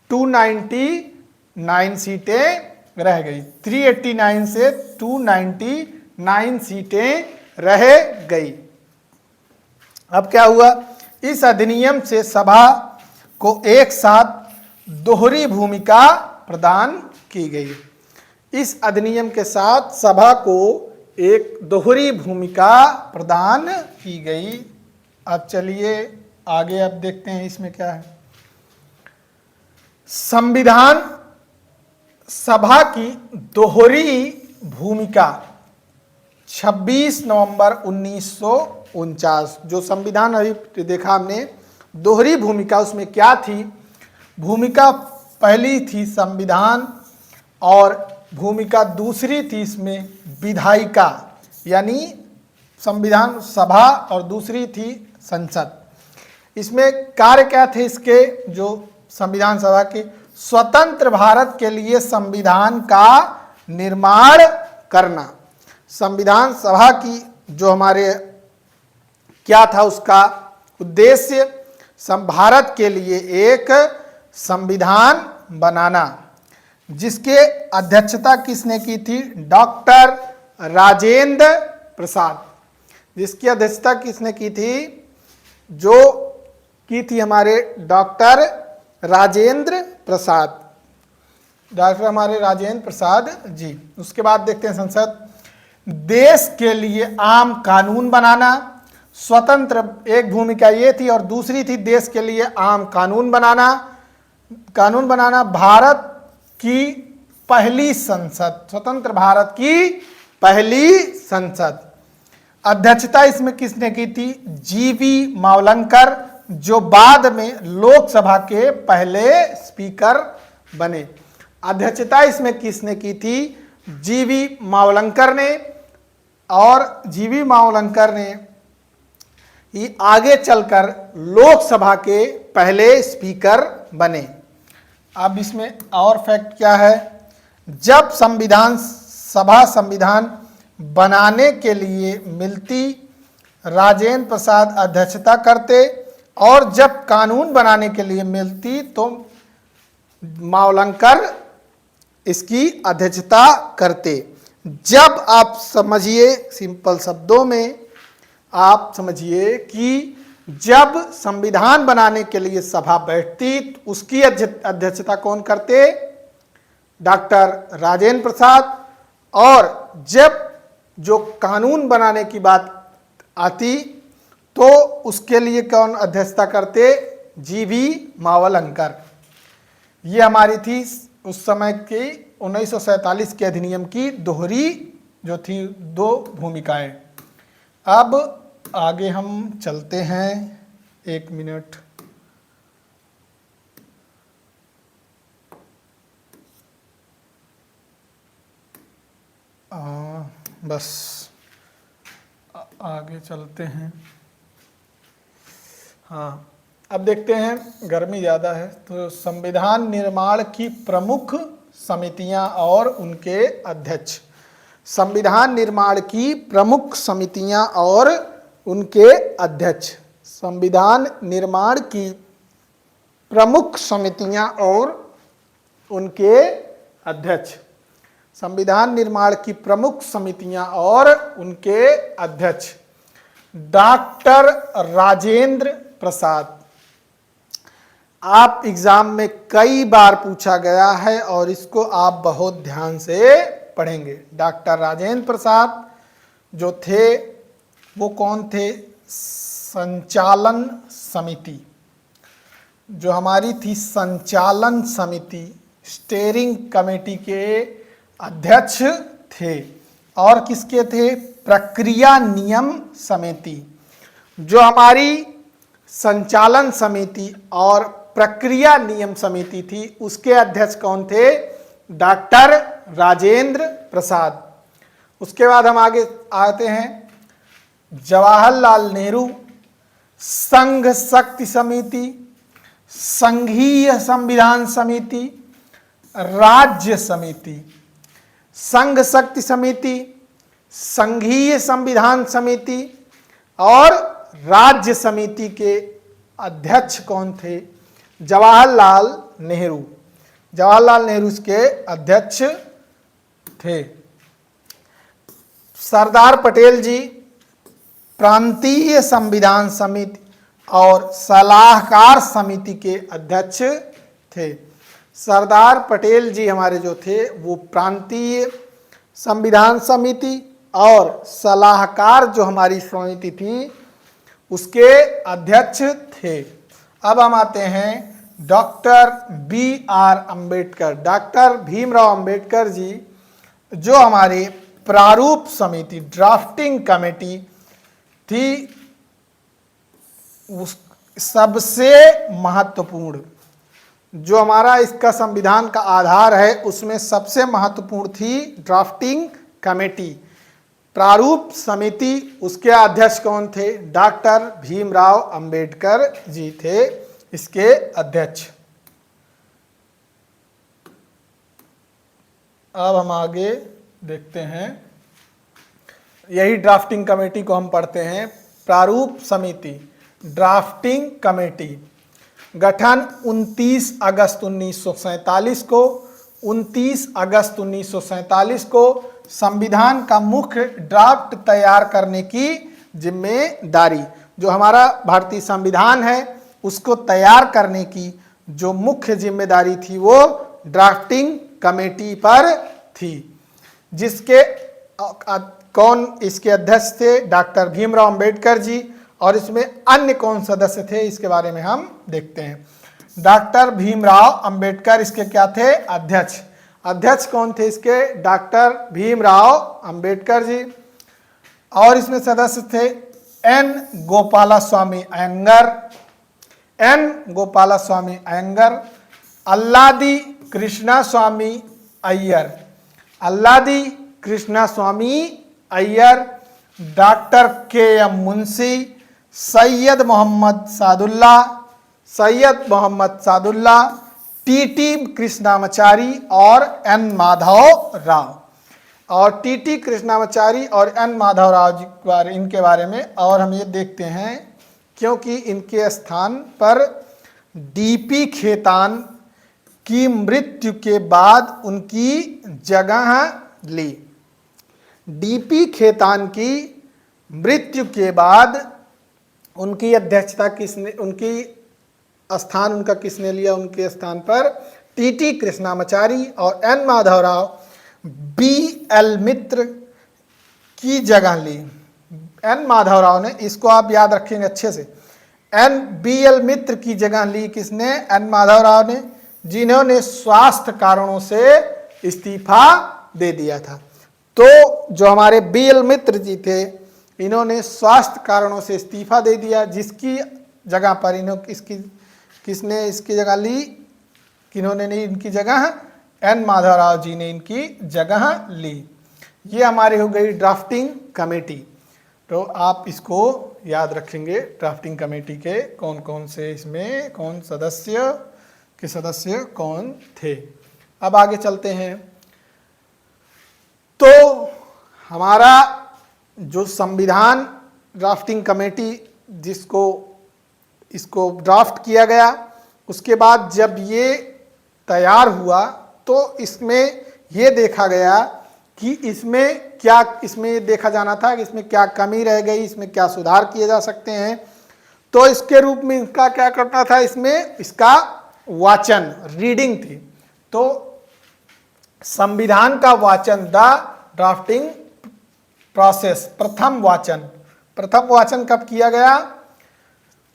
299 सीटें रह गई। 389 से 299 सीटें रह गई। अब क्या हुआ, इस अधिनियम से सभा को एक साथ दोहरी भूमिका प्रदान की गई। इस अधिनियम के साथ सभा को एक दोहरी भूमिका प्रदान की गई। अब चलिए आगे अब देखते हैं इसमें क्या है। संविधान सभा की दोहरी भूमिका 26 नवंबर 1949, जो संविधान अभी देखा हमने दोहरी भूमिका, उसमें क्या थी, भूमिका पहली थी संविधान और भूमिका दूसरी थी इसमें विधायिका, यानी संविधान सभा और दूसरी थी संसद। इसमें कार्य क्या थे इसके, जो संविधान सभा के, स्वतंत्र भारत के लिए संविधान का निर्माण करना। संविधान सभा की जो हमारे क्या था उसका उद्देश्य, भारत के लिए एक संविधान बनाना, जिसके अध्यक्षता किसने की थी, डॉक्टर राजेंद्र प्रसाद। जिसकी अध्यक्षता किसने की थी, जो की थी हमारे डॉक्टर राजेंद्र प्रसाद, डॉक्टर हमारे राजेंद्र प्रसाद जी। उसके बाद देखते हैं संसद, देश के लिए आम कानून बनाना, स्वतंत्र एक भूमिका ये थी और दूसरी थी देश के लिए आम कानून बनाना, भारत की पहली संसद, स्वतंत्र भारत की पहली संसद। अध्यक्षता इसमें किसने की थी, जीवी मावलंकर, जो बाद में लोकसभा के पहले स्पीकर बने। अध्यक्षता इसमें किसने की थी, जीवी मावलंकर ने, और जीवी मावलंकर ने ये आगे चलकर लोकसभा के पहले स्पीकर बने। अब इसमें और फैक्ट क्या है, जब संविधान सभा संविधान बनाने के लिए मिलती, राजेंद्र प्रसाद अध्यक्षता करते, और जब कानून बनाने के लिए मिलती तो मावलंकर इसकी अध्यक्षता करते। जब आप समझिए, सिंपल शब्दों में आप समझिए कि जब संविधान बनाने के लिए सभा बैठती तो उसकी अध्यक्षता कौन करते, डॉक्टर राजेंद्र प्रसाद, और जब जो कानून बनाने की बात आती तो उसके लिए कौन अध्यक्षता करते, जीवी मावलंकर। ये हमारी थी उस समय की 1947 के अधिनियम की दोहरी जो थी दो भूमिकाएं। अब आगे हम चलते हैं, एक मिनट। बस आगे चलते हैं। हाँ, अब देखते हैं, गर्मी ज़्यादा है तो संविधान निर्माण की प्रमुख समितियां और उनके अध्यक्ष। संविधान निर्माण की प्रमुख समितियां और उनके अध्यक्ष। संविधान निर्माण की प्रमुख समितियां और उनके अध्यक्ष। संविधान निर्माण की प्रमुख समितियां और उनके अध्यक्ष। डॉक्टर राजेंद्र प्रसाद, आप एग्जाम में कई बार पूछा गया है और इसको आप बहुत ध्यान से पढ़ेंगे। डॉक्टर राजेंद्र प्रसाद जो थे वो कौन थे, संचालन समिति, जो हमारी थी संचालन समिति, स्टीयरिंग कमेटी के अध्यक्ष थे। और किसके थे, प्रक्रिया नियम समिति। जो हमारी संचालन समिति और प्रक्रिया नियम समिति थी उसके अध्यक्ष कौन थे, डॉक्टर राजेंद्र प्रसाद। उसके बाद हम आगे आते हैं, जवाहरलाल नेहरू संघ शक्ति समिति, संघीय संविधान समिति, राज्य समिति। संघ शक्ति समिति, संघीय संविधान समिति और राज्य समिति के अध्यक्ष कौन थे? जवाहरलाल नेहरू। जवाहरलाल नेहरू इसके अध्यक्ष थे। सरदार पटेल जी प्रांतीय संविधान समिति और सलाहकार समिति के अध्यक्ष थे। सरदार पटेल जी हमारे जो थे वो प्रांतीय संविधान समिति और सलाहकार जो हमारी समिति थी उसके अध्यक्ष थे। अब हम आते हैं doctor B.R. Ambedkar. Doctor Bhimrao Ambedkar ji जो हमारे प्रारूप समिति ड्राफ्टिंग कमेटी थी, उस सबसे महत्वपूर्ण जो हमारा इसका संविधान का आधार है उसमें सबसे महत्वपूर्ण थी ड्राफ्टिंग कमेटी, प्रारूप समिति। उसके अध्यक्ष कौन थे? डॉक्टर भीमराव अंबेडकर जी थे इसके अध्यक्ष। अब हम आगे देखते हैं, यही ड्राफ्टिंग कमेटी को हम पढ़ते हैं। प्रारूप समिति ड्राफ्टिंग कमेटी गठन 29 अगस्त 1947 को। 29 अगस्त 1947 को संविधान का मुख्य ड्राफ्ट तैयार करने की जिम्मेदारी, जो हमारा भारतीय संविधान है उसको तैयार करने की जो मुख्य जिम्मेदारी थी वो ड्राफ्टिंग कमेटी पर थी। जिसके कौन इसके अध्यक्ष थे? डॉक्टर भीमराव अंबेडकर जी। और इसमें अन्य कौन सदस्य थे इसके बारे में हम देखते हैं। डॉक्टर भीमराव अंबेडकर इसके क्या थे? अध्यक्ष। अध्यक्ष कौन थे इसके? डॉक्टर भीमराव अंबेडकर जी। और इसमें सदस्य थे N Gopalaswami Ayyangar, N Gopalaswami Ayyangar, Alladi Krishnaswami Iyer, Alladi Krishnaswami Iyer, doctor K M. Munshi, Syed Mohammad Saadulla, Syed Mohammad Saadulla, T T. Krishnamachari और एन. माधव राव। और टी.टी. कृष्णामाचारी और एन. माधव राव जी इनके बारे में और हम ये देखते हैं क्योंकि इनके स्थान पर डी.पी. खेतान की मृत्यु के बाद उनकी जगह ली। डी.पी. खेतान की मृत्यु के बाद उनकी अध्यक्षता किसने, उनकी स्थान उनका किसने लिया? उनके स्थान पर टी.टी. कृष्णामाचारी और एन. माधवराव बी.एल. मित्र की जगह ली। एन. माधवराव ने, इसको आप याद रखेंगे अच्छे से, बी.एल. मित्र की जगह ली किसने? एन. माधवराव ने, जिन्होंने स्वास्थ्य कारणों से इस्तीफा दे दिया था। तो जो हमारे बी.एल. मित्र जी थे इन्होंने स्वास्थ्य कारणों से इस्तीफा दे दिया, जिसकी जगह पर किसने इसकी जगह ली? किन्होंने नहीं, इनकी जगह एन. माधवराव जी ने इनकी जगह ली। ये हमारी हो गई ड्राफ्टिंग कमेटी। तो आप इसको याद रखेंगे, ड्राफ्टिंग कमेटी के कौन कौन से, इसमें कौन सदस्य कौन थे। अब आगे चलते हैं। तो हमारा जो संविधान ड्राफ्टिंग कमेटी इसको ड्राफ्ट किया गया, उसके बाद जब ये तैयार हुआ तो इसमें ये देखा गया कि इसमें देखा जाना था कि इसमें क्या कमी रह गई, इसमें क्या सुधार किए जा सकते हैं। तो इसके रूप में इसका क्या करना था, इसमें इसका वाचन, रीडिंग थी। तो संविधान का वाचन, द ड्राफ्टिंग प्रोसेस, प्रथम वाचन कब किया गया?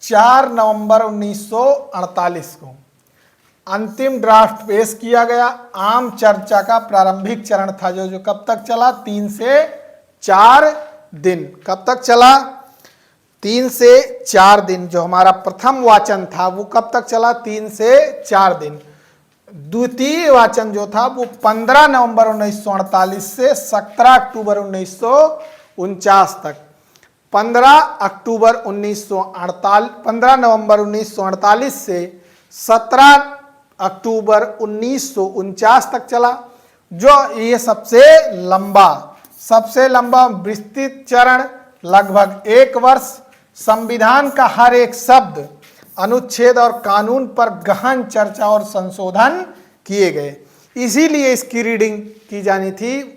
4 नवंबर 1948 को। अंतिम ड्राफ्ट पेश किया गया। आम चर्चा का प्रारंभिक चरण था जो कब तक चला? 3 से 4 दिन। कब तक चला? 3 से 4 दिन। जो हमारा प्रथम वाचन था वो कब तक चला? 3 से 4 दिन। द्वितीय वाचन जो था वो 15 नवंबर 1948 से 17 अक्टूबर 1949 तक। 15 नवंबर 1948 से 17 अक्टूबर 1949 तक चला, जो ये सबसे लंबा विस्तृत चरण, लगभग 1 वर्ष। संविधान का हर एक शब्द, अनुच्छेद और कानून पर गहन चर्चा और संशोधन किए गए। इसीलिए इसकी रीडिंग की जानी थी,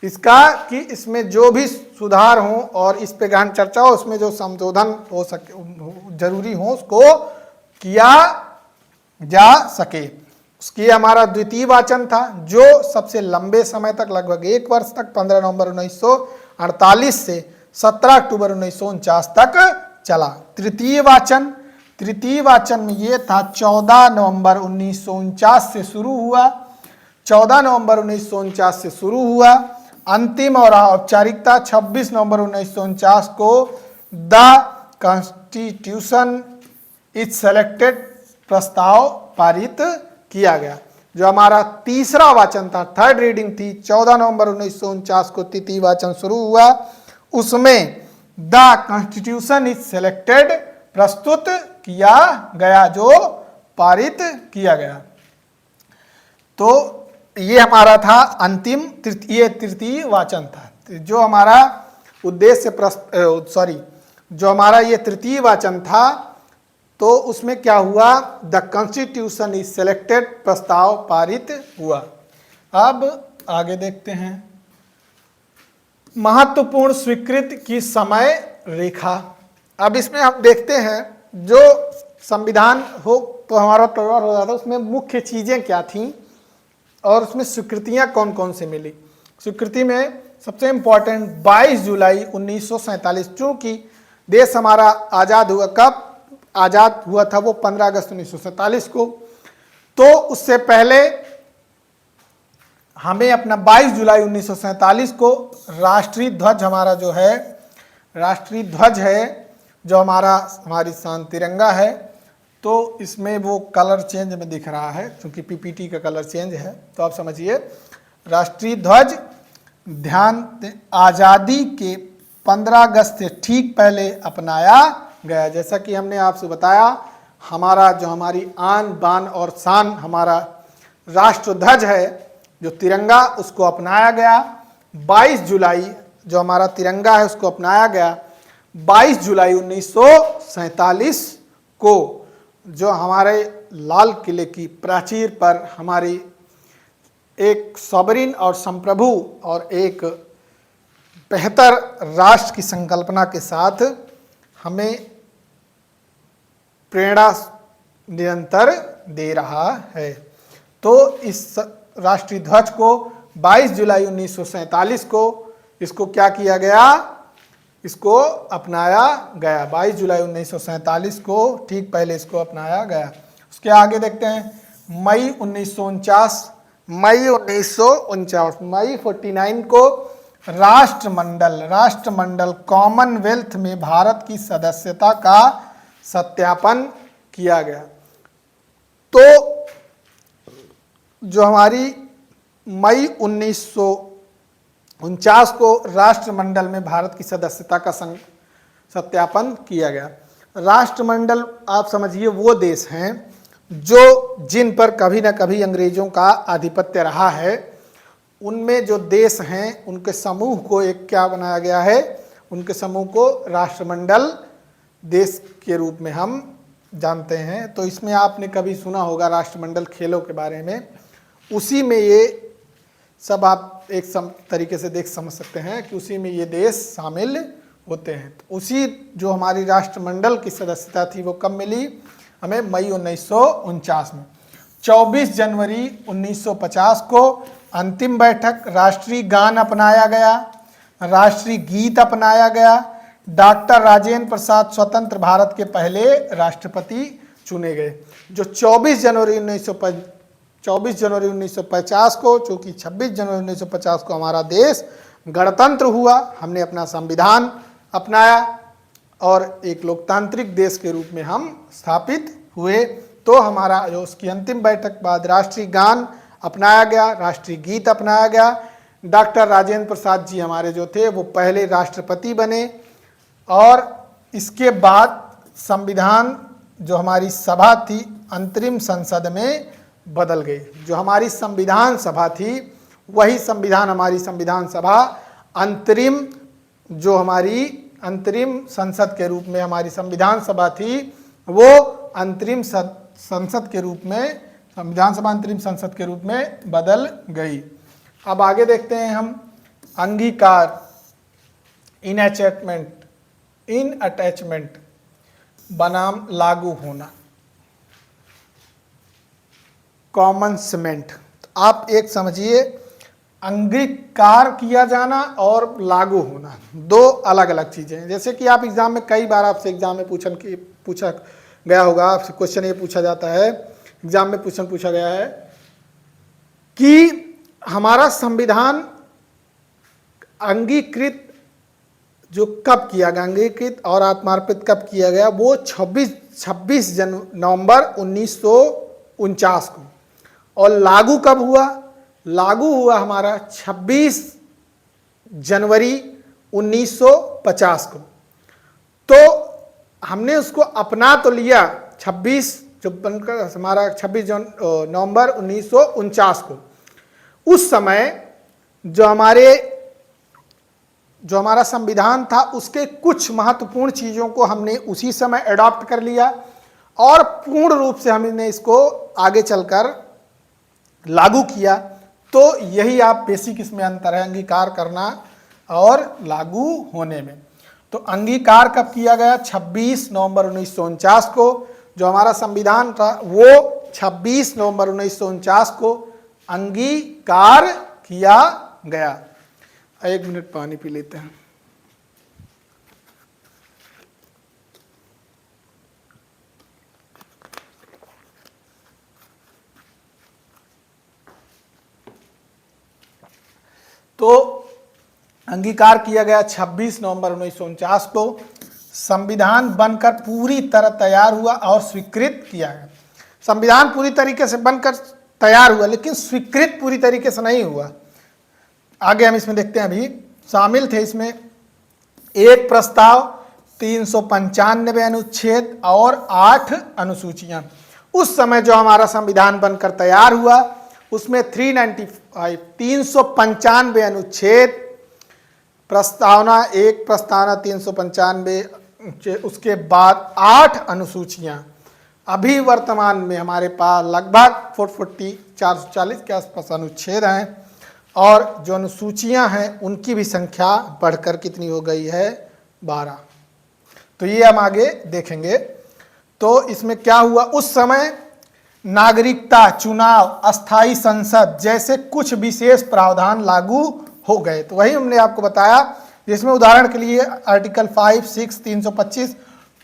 इसका कि इसमें जो भी सुधार हो और इस पे गहन चर्चा हो, उसमें जो संशोधन हो सके, जरूरी हो, उसको किया जा सके। उसकी हमारा द्वितीय वाचन था, जो सबसे लंबे समय तक, लगभग 1 वर्ष तक, 15 नवंबर 1948 से 17 अक्टूबर 1949 तक चला। तृतीय वाचन में ये था 14 नवंबर 1949 से शुरू हुआ। 14 नवंबर 1949 से शुरू हुआ। अंतिम और औपचारिकता 26 नवंबर 1949 को द कॉन्स्टिट्यूशन इज सेलेक्टेड प्रस्ताव पारित किया गया। जो हमारा तीसरा वाचन था, थर्ड रीडिंग थी, 14 नवंबर 1949 को तृतीय वाचन शुरू हुआ। उसमें द कॉन्स्टिट्यूशन इज सेलेक्टेड प्रस्तुत किया गया, जो पारित किया गया। तो ये हमारा था अंतिम तृतीय वाचन था। जो हमारा जो हमारा ये तृतीय वाचन था, तो उसमें क्या हुआ, द कॉन्स्टिट्यूशन इज सेलेक्टेड प्रस्ताव पारित हुआ। अब आगे देखते हैं महत्वपूर्ण स्वीकृति की समय रेखा। अब इसमें हम देखते हैं, जो संविधान हो तो हमारा तैयार हो जाता, उसमें मुख्य चीजें क्या थीं और उसमें स्वीकृतियां कौन कौन से मिली। स्वीकृति में सबसे इंपॉर्टेंट 22 जुलाई 1947, चूंकि देश हमारा आज़ाद हुआ, कब आज़ाद हुआ था, वो 15 अगस्त 1947 को। तो उससे पहले हमें अपना 22 जुलाई 1947 को राष्ट्रीय ध्वज, हमारा जो है राष्ट्रीय ध्वज है, जो हमारी शान तिरंगा है, तो इसमें वो कलर चेंज में दिख रहा है, क्योंकि पीपीटी का कलर चेंज है। तो आप समझिए, राष्ट्रीय ध्वज आज़ादी के 15 अगस्त से ठीक पहले अपनाया गया। जैसा कि हमने आपसे बताया, हमारी आन बान और शान, हमारा राष्ट्र ध्वज है जो तिरंगा, उसको अपनाया गया। 22 जुलाई जो हमारा तिरंगा है, उसको अपनाया गया 22 जुलाई 1947 को, जो हमारे लाल किले की प्राचीर पर हमारी एक सॉवरिन और संप्रभु और एक बेहतर राष्ट्र की संकल्पना के साथ हमें प्रेरणा निरंतर दे रहा है। तो इस राष्ट्रीय ध्वज को 22 जुलाई 1947 को इसको क्या किया गया, इसको अपनाया गया। 22 जुलाई 1947 को ठीक पहले इसको अपनाया गया। उसके आगे देखते हैं मई 49 को राष्ट्रमंडल कॉमनवेल्थ में भारत की सदस्यता का सत्यापन किया गया। तो जो हमारी मई 1949 को राष्ट्रमंडल में भारत की सदस्यता का सत्यापन किया गया। राष्ट्रमंडल आप समझिए वो देश हैं जिन पर कभी ना कभी अंग्रेजों का आधिपत्य रहा है। उनमें जो देश हैं, उनके समूह को एक क्या बनाया गया है, उनके समूह को राष्ट्रमंडल देश के रूप में हम जानते हैं। तो इसमें आपने कभी सुना होगा राष्ट्रमंडल खेलों के बारे में, उसी में ये सब आप एक तरीके से समझ सकते हैं कि उसी में ये देश शामिल होते हैं। तो उसी जो हमारी राष्ट्रमंडल की सदस्यता थी वो कब मिली हमें, मई 1949 में। 24 जनवरी 1950 को अंतिम बैठक, राष्ट्रीय गान अपनाया गया, राष्ट्रीय गीत अपनाया गया। डॉक्टर राजेंद्र प्रसाद स्वतंत्र भारत के पहले राष्ट्रपति चुने गए। जो 24 जनवरी 1950 को, चूँकि 26 जनवरी 1950 को हमारा देश गणतंत्र हुआ, हमने अपना संविधान अपनाया और एक लोकतांत्रिक देश के रूप में हम स्थापित हुए। तो हमारा जो उसकी अंतिम बैठक बाद राष्ट्रीय गान अपनाया गया, राष्ट्रीय गीत अपनाया गया। डॉक्टर राजेंद्र प्रसाद जी हमारे जो थे वो पहले राष्ट्रपति बने और इसके बाद संविधान जो हमारी सभा थी अंतरिम संसद में बदल गई। जो हमारी संविधान सभा थी वही संविधान हमारी संविधान सभा अंतरिम जो हमारी अंतरिम संसद के रूप में हमारी संविधान सभा थी वो अंतरिम संसद के रूप में संविधान सभा अंतरिम संसद के रूप में बदल गई। अब आगे देखते हैं हम अंगीकार इन अटैचमेंट बनाम लागू होना कॉमन्समेंट। आप एक समझिए अंगीकार किया जाना और लागू होना दो अलग अलग चीजें हैं। जैसे कि आप एग्जाम में कई बार आपसे एग्जाम में पूछा गया होगा, आपसे क्वेश्चन ये पूछा जाता है, एग्जाम में पूछा गया है कि हमारा संविधान अंगीकृत जो कब किया गया, अंगीकृत और आत्मार्पित कब किया गया, वो 26 नवंबर 1949 को। और लागू कब हुआ? लागू हुआ हमारा 26 जनवरी 1950 को। तो हमने उसको अपना तो लिया 26 जो बनकर हमारा 26 नवंबर 1949 को। उस समय जो हमारा संविधान था उसके कुछ महत्वपूर्ण चीज़ों को हमने उसी समय अडॉप्ट कर लिया और पूर्ण रूप से हमने इसको आगे चलकर लागू किया। तो यही आप बेसिक इसमें अंतर है अंगीकार करना और लागू होने में। तो अंगीकार कब किया गया? 26 नवंबर 1949 को। जो हमारा संविधान था वो 26 नवंबर 1949 को अंगीकार किया गया। एक मिनट पानी पी लेते हैं। तो अंगीकार किया गया 26 नवंबर 1949 को। संविधान बनकर पूरी तरह तैयार हुआ और स्वीकृत किया गया। संविधान पूरी तरीके से बनकर तैयार हुआ लेकिन स्वीकृत पूरी तरीके से नहीं हुआ। आगे हम इसमें देखते हैं। अभी शामिल थे इसमें एक प्रस्ताव, 395 अनुच्छेद और 8 अनुसूचियां। उस समय जो हमारा संविधान बनकर तैयार हुआ उसमें 395 अनुच्छेद, प्रस्तावना 1, प्रस्तावना 395, उसके बाद 8 अनुसूचियां। अभी वर्तमान में हमारे पास लगभग 440 के आसपास अनुच्छेद हैं और जो अनुसूचियां हैं उनकी भी संख्या बढ़कर कितनी हो गई है? 12। तो ये हम आगे देखेंगे। तो इसमें क्या हुआ? उस समय नागरिकता, चुनाव, अस्थाई संसद जैसे कुछ विशेष प्रावधान लागू हो गए। तो वही हमने आपको बताया, जिसमें उदाहरण के लिए आर्टिकल 5, 6, 325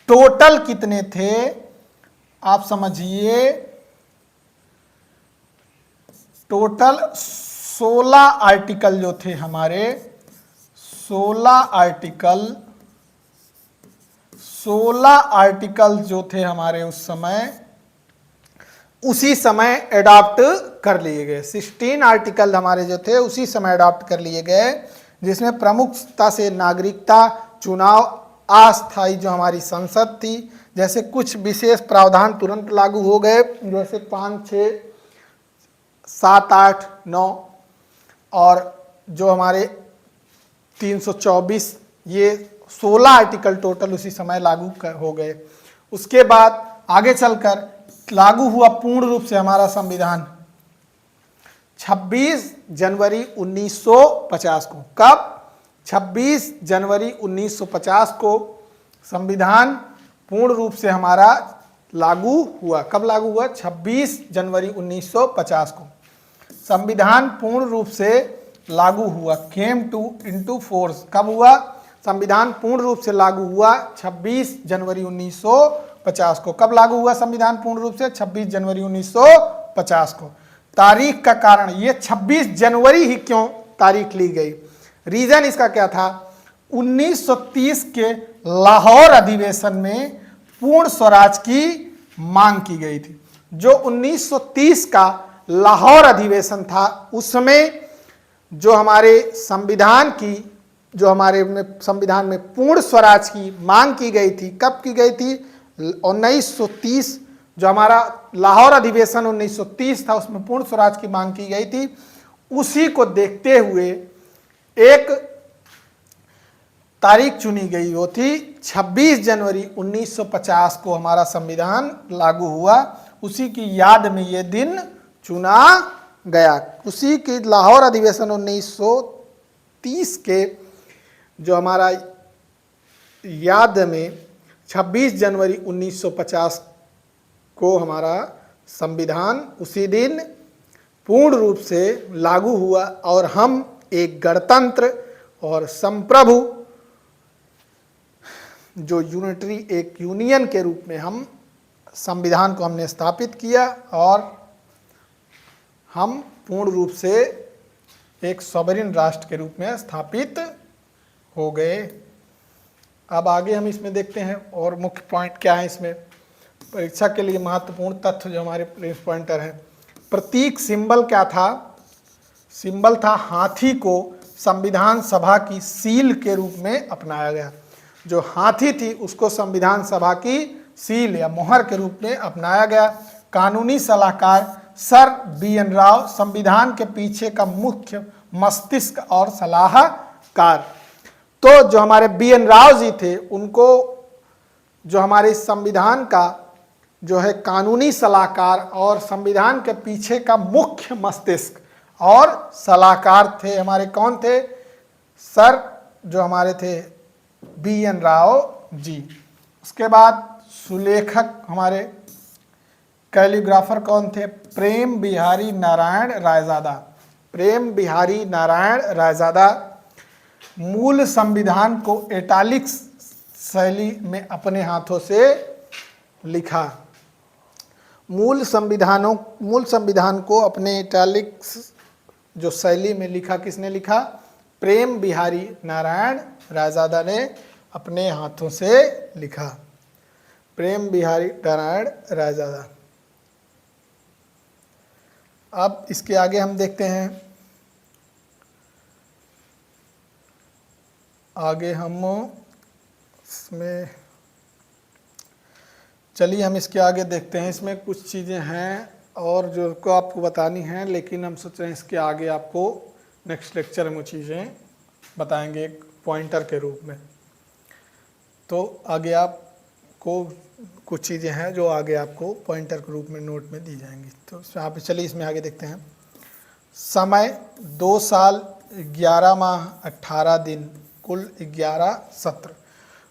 टोटल कितने थे आप समझिए, टोटल 16 आर्टिकल जो थे हमारे, 16 आर्टिकल जो थे हमारे उस समय, उसी समय अडॉप्ट कर लिए गए। 16 आर्टिकल हमारे जो थे उसी समय अडॉप्ट कर लिए गए, जिसमें प्रमुखता से नागरिकता, चुनाव, अस्थायी जो हमारी संसद थी, जैसे कुछ विशेष प्रावधान तुरंत लागू हो गए, जैसे 5, 6, 7, 8, 9 और जो हमारे 324, ये 16 आर्टिकल टोटल उसी समय लागू हो गए। उसके बाद आगे चलकर लागू हुआ पूर्ण रूप से हमारा संविधान 26 जनवरी 1950 को। कब? 26 जनवरी 1950 को संविधान पूर्ण रूप से हमारा लागू हुआ। कब लागू हुआ? 26 जनवरी 1950 को संविधान पूर्ण रूप से लागू हुआ। Came to into force. कब हुआ? संविधान पूर्ण रूप से लागू हुआ 26 जनवरी 1950 को। कब लागू हुआ संविधान पूर्ण रूप से? 26 जनवरी 1950 को। तारीख का कारण, ये 26 जनवरी ही क्यों तारीख ली गई? रीजन इसका क्या था? 1930 के लाहौर अधिवेशन में पूर्ण स्वराज की मांग की गई थी। जो 1930 का लाहौर अधिवेशन था उसमें जो हमारे संविधान की जो हमारे में संविधान में पूर्ण स्वराज की मांग की गई थी, कब की गई थी? 1930, जो हमारा लाहौर अधिवेशन 1930 था, उसमें पूर्ण स्वराज की मांग की गई थी। उसी को देखते हुए एक तारीख चुनी गई, वो थी 26 जनवरी 1950 को हमारा संविधान लागू हुआ। उसी की याद में ये दिन चुना गया। उसी की लाहौर अधिवेशन 1930 के जो हमारा याद में 26 जनवरी 1950 को हमारा संविधान उसी दिन पूर्ण रूप से लागू हुआ और हम एक गणतंत्र और संप्रभु जो यूनिटरी एक यूनियन के रूप में हम संविधान को हमने स्थापित किया और हम पूर्ण रूप से एक सॉवरेन राष्ट्र के रूप में स्थापित हो गए। अब आगे हम इसमें देखते हैं और मुख्य पॉइंट क्या है इसमें, परीक्षा के लिए महत्वपूर्ण तथ्य जो हमारे पॉइंटर हैं। प्रतीक सिंबल क्या था? सिंबल था हाथी को संविधान सभा की सील के रूप में अपनाया गया। जो हाथी थी उसको संविधान सभा की सील या मोहर के रूप में अपनाया गया। कानूनी सलाहकार सर BN राव संविधान के पीछे का मुख्य मस्तिष्क और सलाहकार। तो जो हमारे BN राव जी थे, उनको जो हमारे संविधान का जो है कानूनी सलाहकार और संविधान के पीछे का मुख्य मस्तिष्क और सलाहकार थे हमारे, कौन थे? सर जो हमारे थे BN राव जी। उसके बाद सुलेखक हमारे कैलीग्राफर कौन थे? प्रेम बिहारी नारायण रायजादा। प्रेम बिहारी नारायण रायजादा मूल संविधान को इटैलिक्स शैली में अपने हाथों से लिखा। मूल संविधान को अपने इटैलिक्स जो शैली में लिखा, किसने लिखा? प्रेम बिहारी नारायण रायजादा ने अपने हाथों से लिखा। प्रेम बिहारी नारायण रायजादा। अब इसके आगे हम देखते हैं, आगे हम इसमें चलिए हम इसके आगे देखते हैं। इसमें कुछ चीज़ें हैं और जो को आपको बतानी हैं, लेकिन हम सोच रहे हैं इसके आगे आपको नेक्स्ट लेक्चर में वो चीज़ें बताएंगे एक पॉइंटर के रूप में। तो आगे आपको कुछ चीज़ें हैं जो आगे आपको पॉइंटर के रूप में नोट में दी जाएंगी। तो यहाँ पे चलिए इसमें आगे देखते हैं। समय 2 साल 11 माह 18 दिन, कुल 11 सत्र।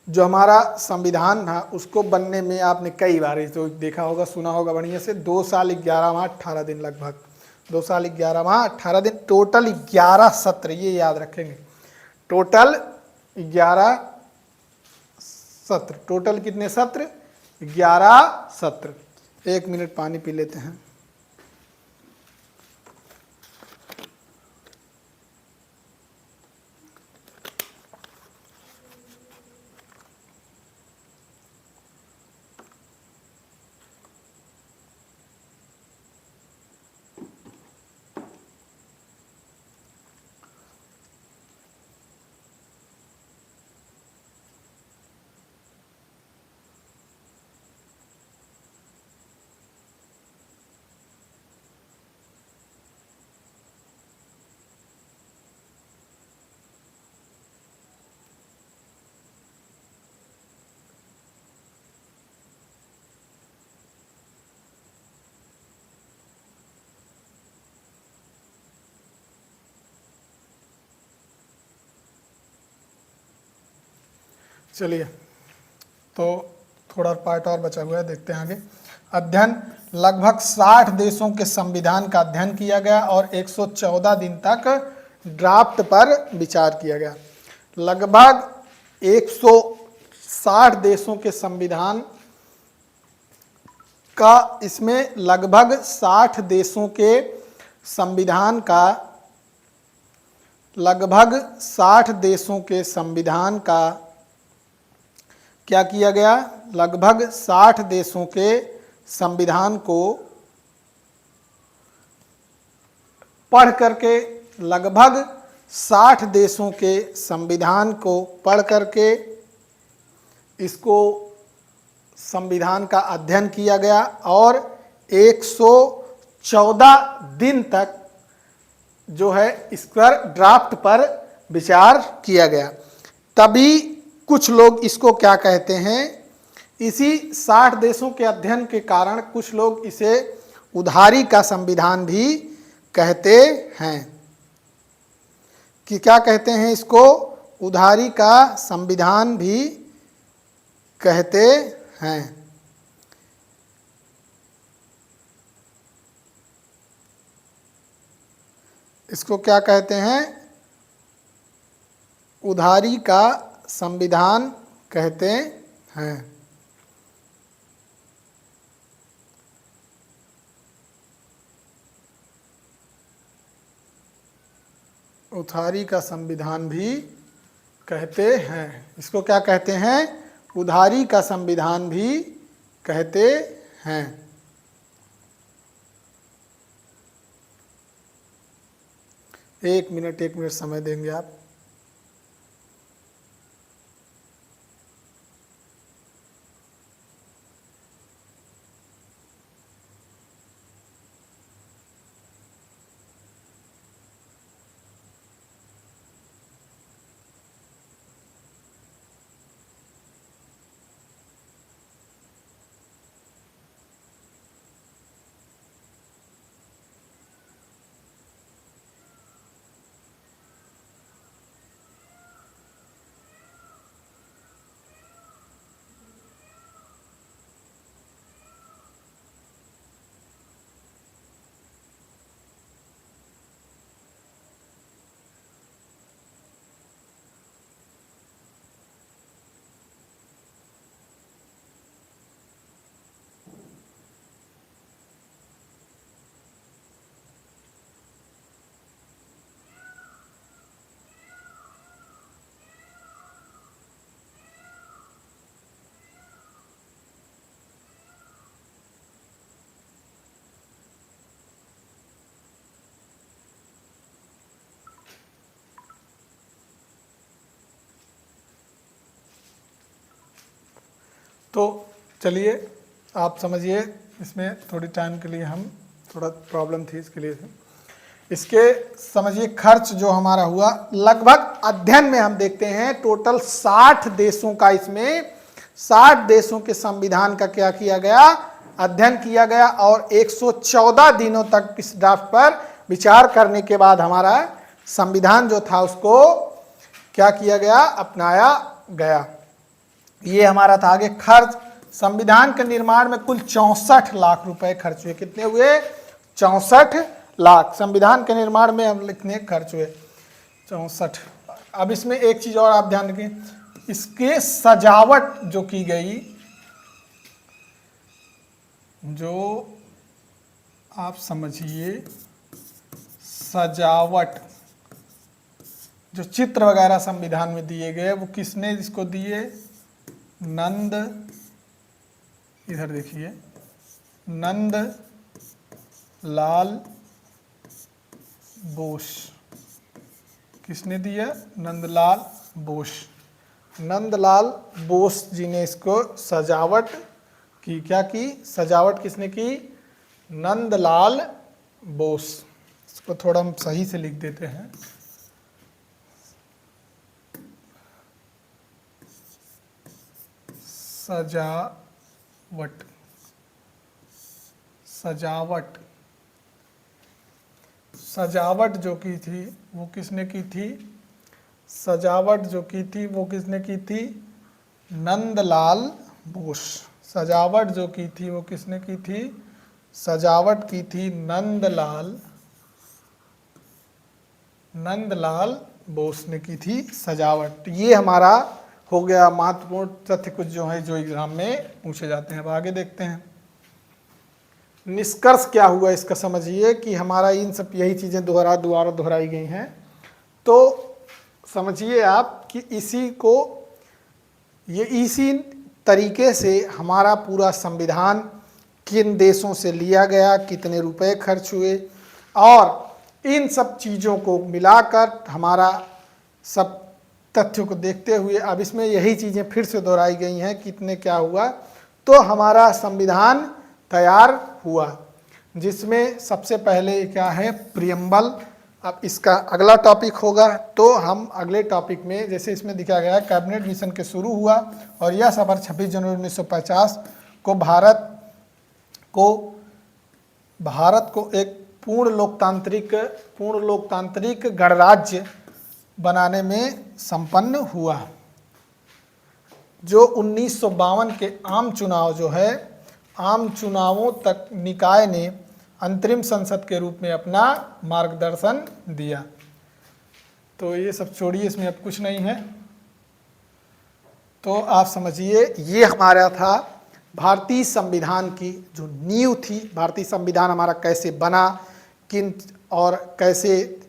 जो हमारा संविधान था उसको बनने में आपने कई बार तो देखा होगा, सुना होगा बढ़िया से, 2 साल 11 माह 18 दिन, लगभग 2 साल 11 माह 18 दिन, टोटल 11 सत्र, ये याद रखेंगे। टोटल 11 सत्र। टोटल कितने सत्र? 11 सत्र। 1 मिनट पानी पी लेते हैं। चलिए तो थोड़ा पार्ट और बचा हुआ है, देखते हैं आगे। अध्ययन, लगभग 60 देशों के संविधान का अध्ययन किया गया और 114 दिन तक ड्राफ्ट पर विचार किया गया। लगभग 160 देशों के संविधान का, इसमें लगभग 60 देशों के संविधान का, लगभग 60 देशों के संविधान का क्या किया गया? लगभग 60 देशों के संविधान को पढ़ करके लगभग 60 देशों के संविधान को पढ़ करके इसको संविधान का अध्ययन किया गया और 114 दिन तक जो है इस पर ड्राफ्ट पर विचार किया गया। तभी कुछ लोग इसको क्या कहते हैं, इसी 60 देशों के अध्ययन के कारण कुछ लोग इसे उधारी का संविधान भी कहते हैं। कि क्या कहते हैं इसको, उधारी का संविधान भी कहते हैं। इसको क्या कहते हैं, उधारी का संविधान कहते हैं। उधारी का संविधान भी कहते हैं। इसको क्या कहते हैं, उधारी का संविधान भी कहते हैं। एक मिनट समय देंगे आप। तो चलिए आप समझिए, इसमें थोड़ी टाइम के लिए हम थोड़ा प्रॉब्लम थी इसके लिए। इसके समझिए खर्च जो हमारा हुआ लगभग अध्ययन में हम देखते हैं टोटल 60 देशों का, इसमें 60 देशों के संविधान का क्या किया गया, अध्ययन किया गया और 114 दिनों तक इस ड्राफ्ट पर विचार करने के बाद हमारा संविधान जो था उसको क्या किया गया, अपनाया गया। ये हमारा था। आगे खर्च, संविधान के निर्माण में कुल 64 लाख रुपए खर्च हुए। कितने हुए, 64 लाख संविधान के निर्माण में हम लिखने खर्च हुए 64। अब इसमें एक चीज और आप ध्यान रखें, इसके सजावट जो की गई, जो आप समझिए सजावट, जो चित्र वगैरह संविधान में दिए गए वो किसने इसको दिए, नंद, इधर देखिए, नंद लाल बोस। किसने दिया, नंदलाल बोस। नंदलाल बोस जी ने इसको सजावट की। क्या की, सजावट किसने की, नंदलाल बोस। इसको थोड़ा हम सही से लिख देते हैं। सजावट, सजावट, सजावट जो की थी वो किसने की थी, सजावट जो की थी वो किसने की थी, नंदलाल बोस। सजावट जो की थी वो किसने की थी, सजावट की थी नंदलाल बोस ने की थी सजावट। ये हमारा हो गया महत्वपूर्ण तथ्य कुछ जो है जो एग्जाम में पूछे जाते हैं। अब आगे देखते हैं निष्कर्ष क्या हुआ इसका। समझिए कि हमारा इन सब यही चीज़ें दोबारा दोहराई गई हैं। तो समझिए आप कि इसी तरीके से हमारा पूरा संविधान किन देशों से लिया गया, कितने रुपए खर्च हुए और इन सब चीज़ों को मिलाकर हमारा सब तथ्यों को देखते हुए अब इसमें यही चीज़ें फिर से दोहराई गई हैं कि इतने क्या हुआ, तो हमारा संविधान तैयार हुआ, जिसमें सबसे पहले क्या है, प्रियम्बल। अब इसका अगला टॉपिक होगा, तो हम अगले टॉपिक में, जैसे इसमें दिखाया गया है कैबिनेट मिशन के शुरू हुआ और यह सफर 26 जनवरी 1950 को भारत को एक पूर्ण लोकतांत्रिक गणराज्य बनाने में संपन्न हुआ। जो 1952 के आम चुनाव जो है, आम चुनावों तक निकाय ने अंतरिम संसद के रूप में अपना मार्गदर्शन दिया। तो ये सब छोड़िए, इसमें अब कुछ नहीं है। तो आप समझिए, ये हमारा था भारतीय संविधान की जो नींव थी। भारतीय संविधान हमारा कैसे बना, किन और कैसे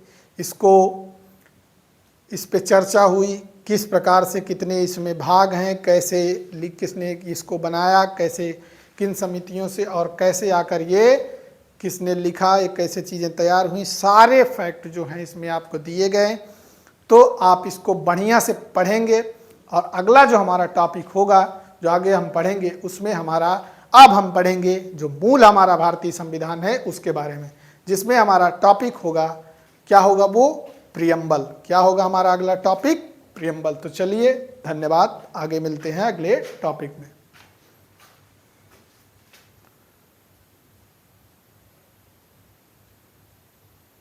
इस पे चर्चा हुई, किस प्रकार से कितने इसमें भाग हैं, किसने इसको बनाया, कैसे किन समितियों से, और कैसे आकर ये किसने लिखा, ये कैसे चीज़ें तैयार हुई, सारे फैक्ट जो हैं इसमें आपको दिए गए। तो आप इसको बढ़िया से पढ़ेंगे और अगला जो हमारा टॉपिक होगा, जो आगे हम पढ़ेंगे, उसमें अब हम पढ़ेंगे जो मूल हमारा भारतीय संविधान है उसके बारे में, जिसमें हमारा टॉपिक होगा, क्या होगा वो, प्रियम्बल। क्या होगा हमारा अगला टॉपिक, प्रियम्बल। तो चलिए, धन्यवाद, आगे मिलते हैं अगले टॉपिक में।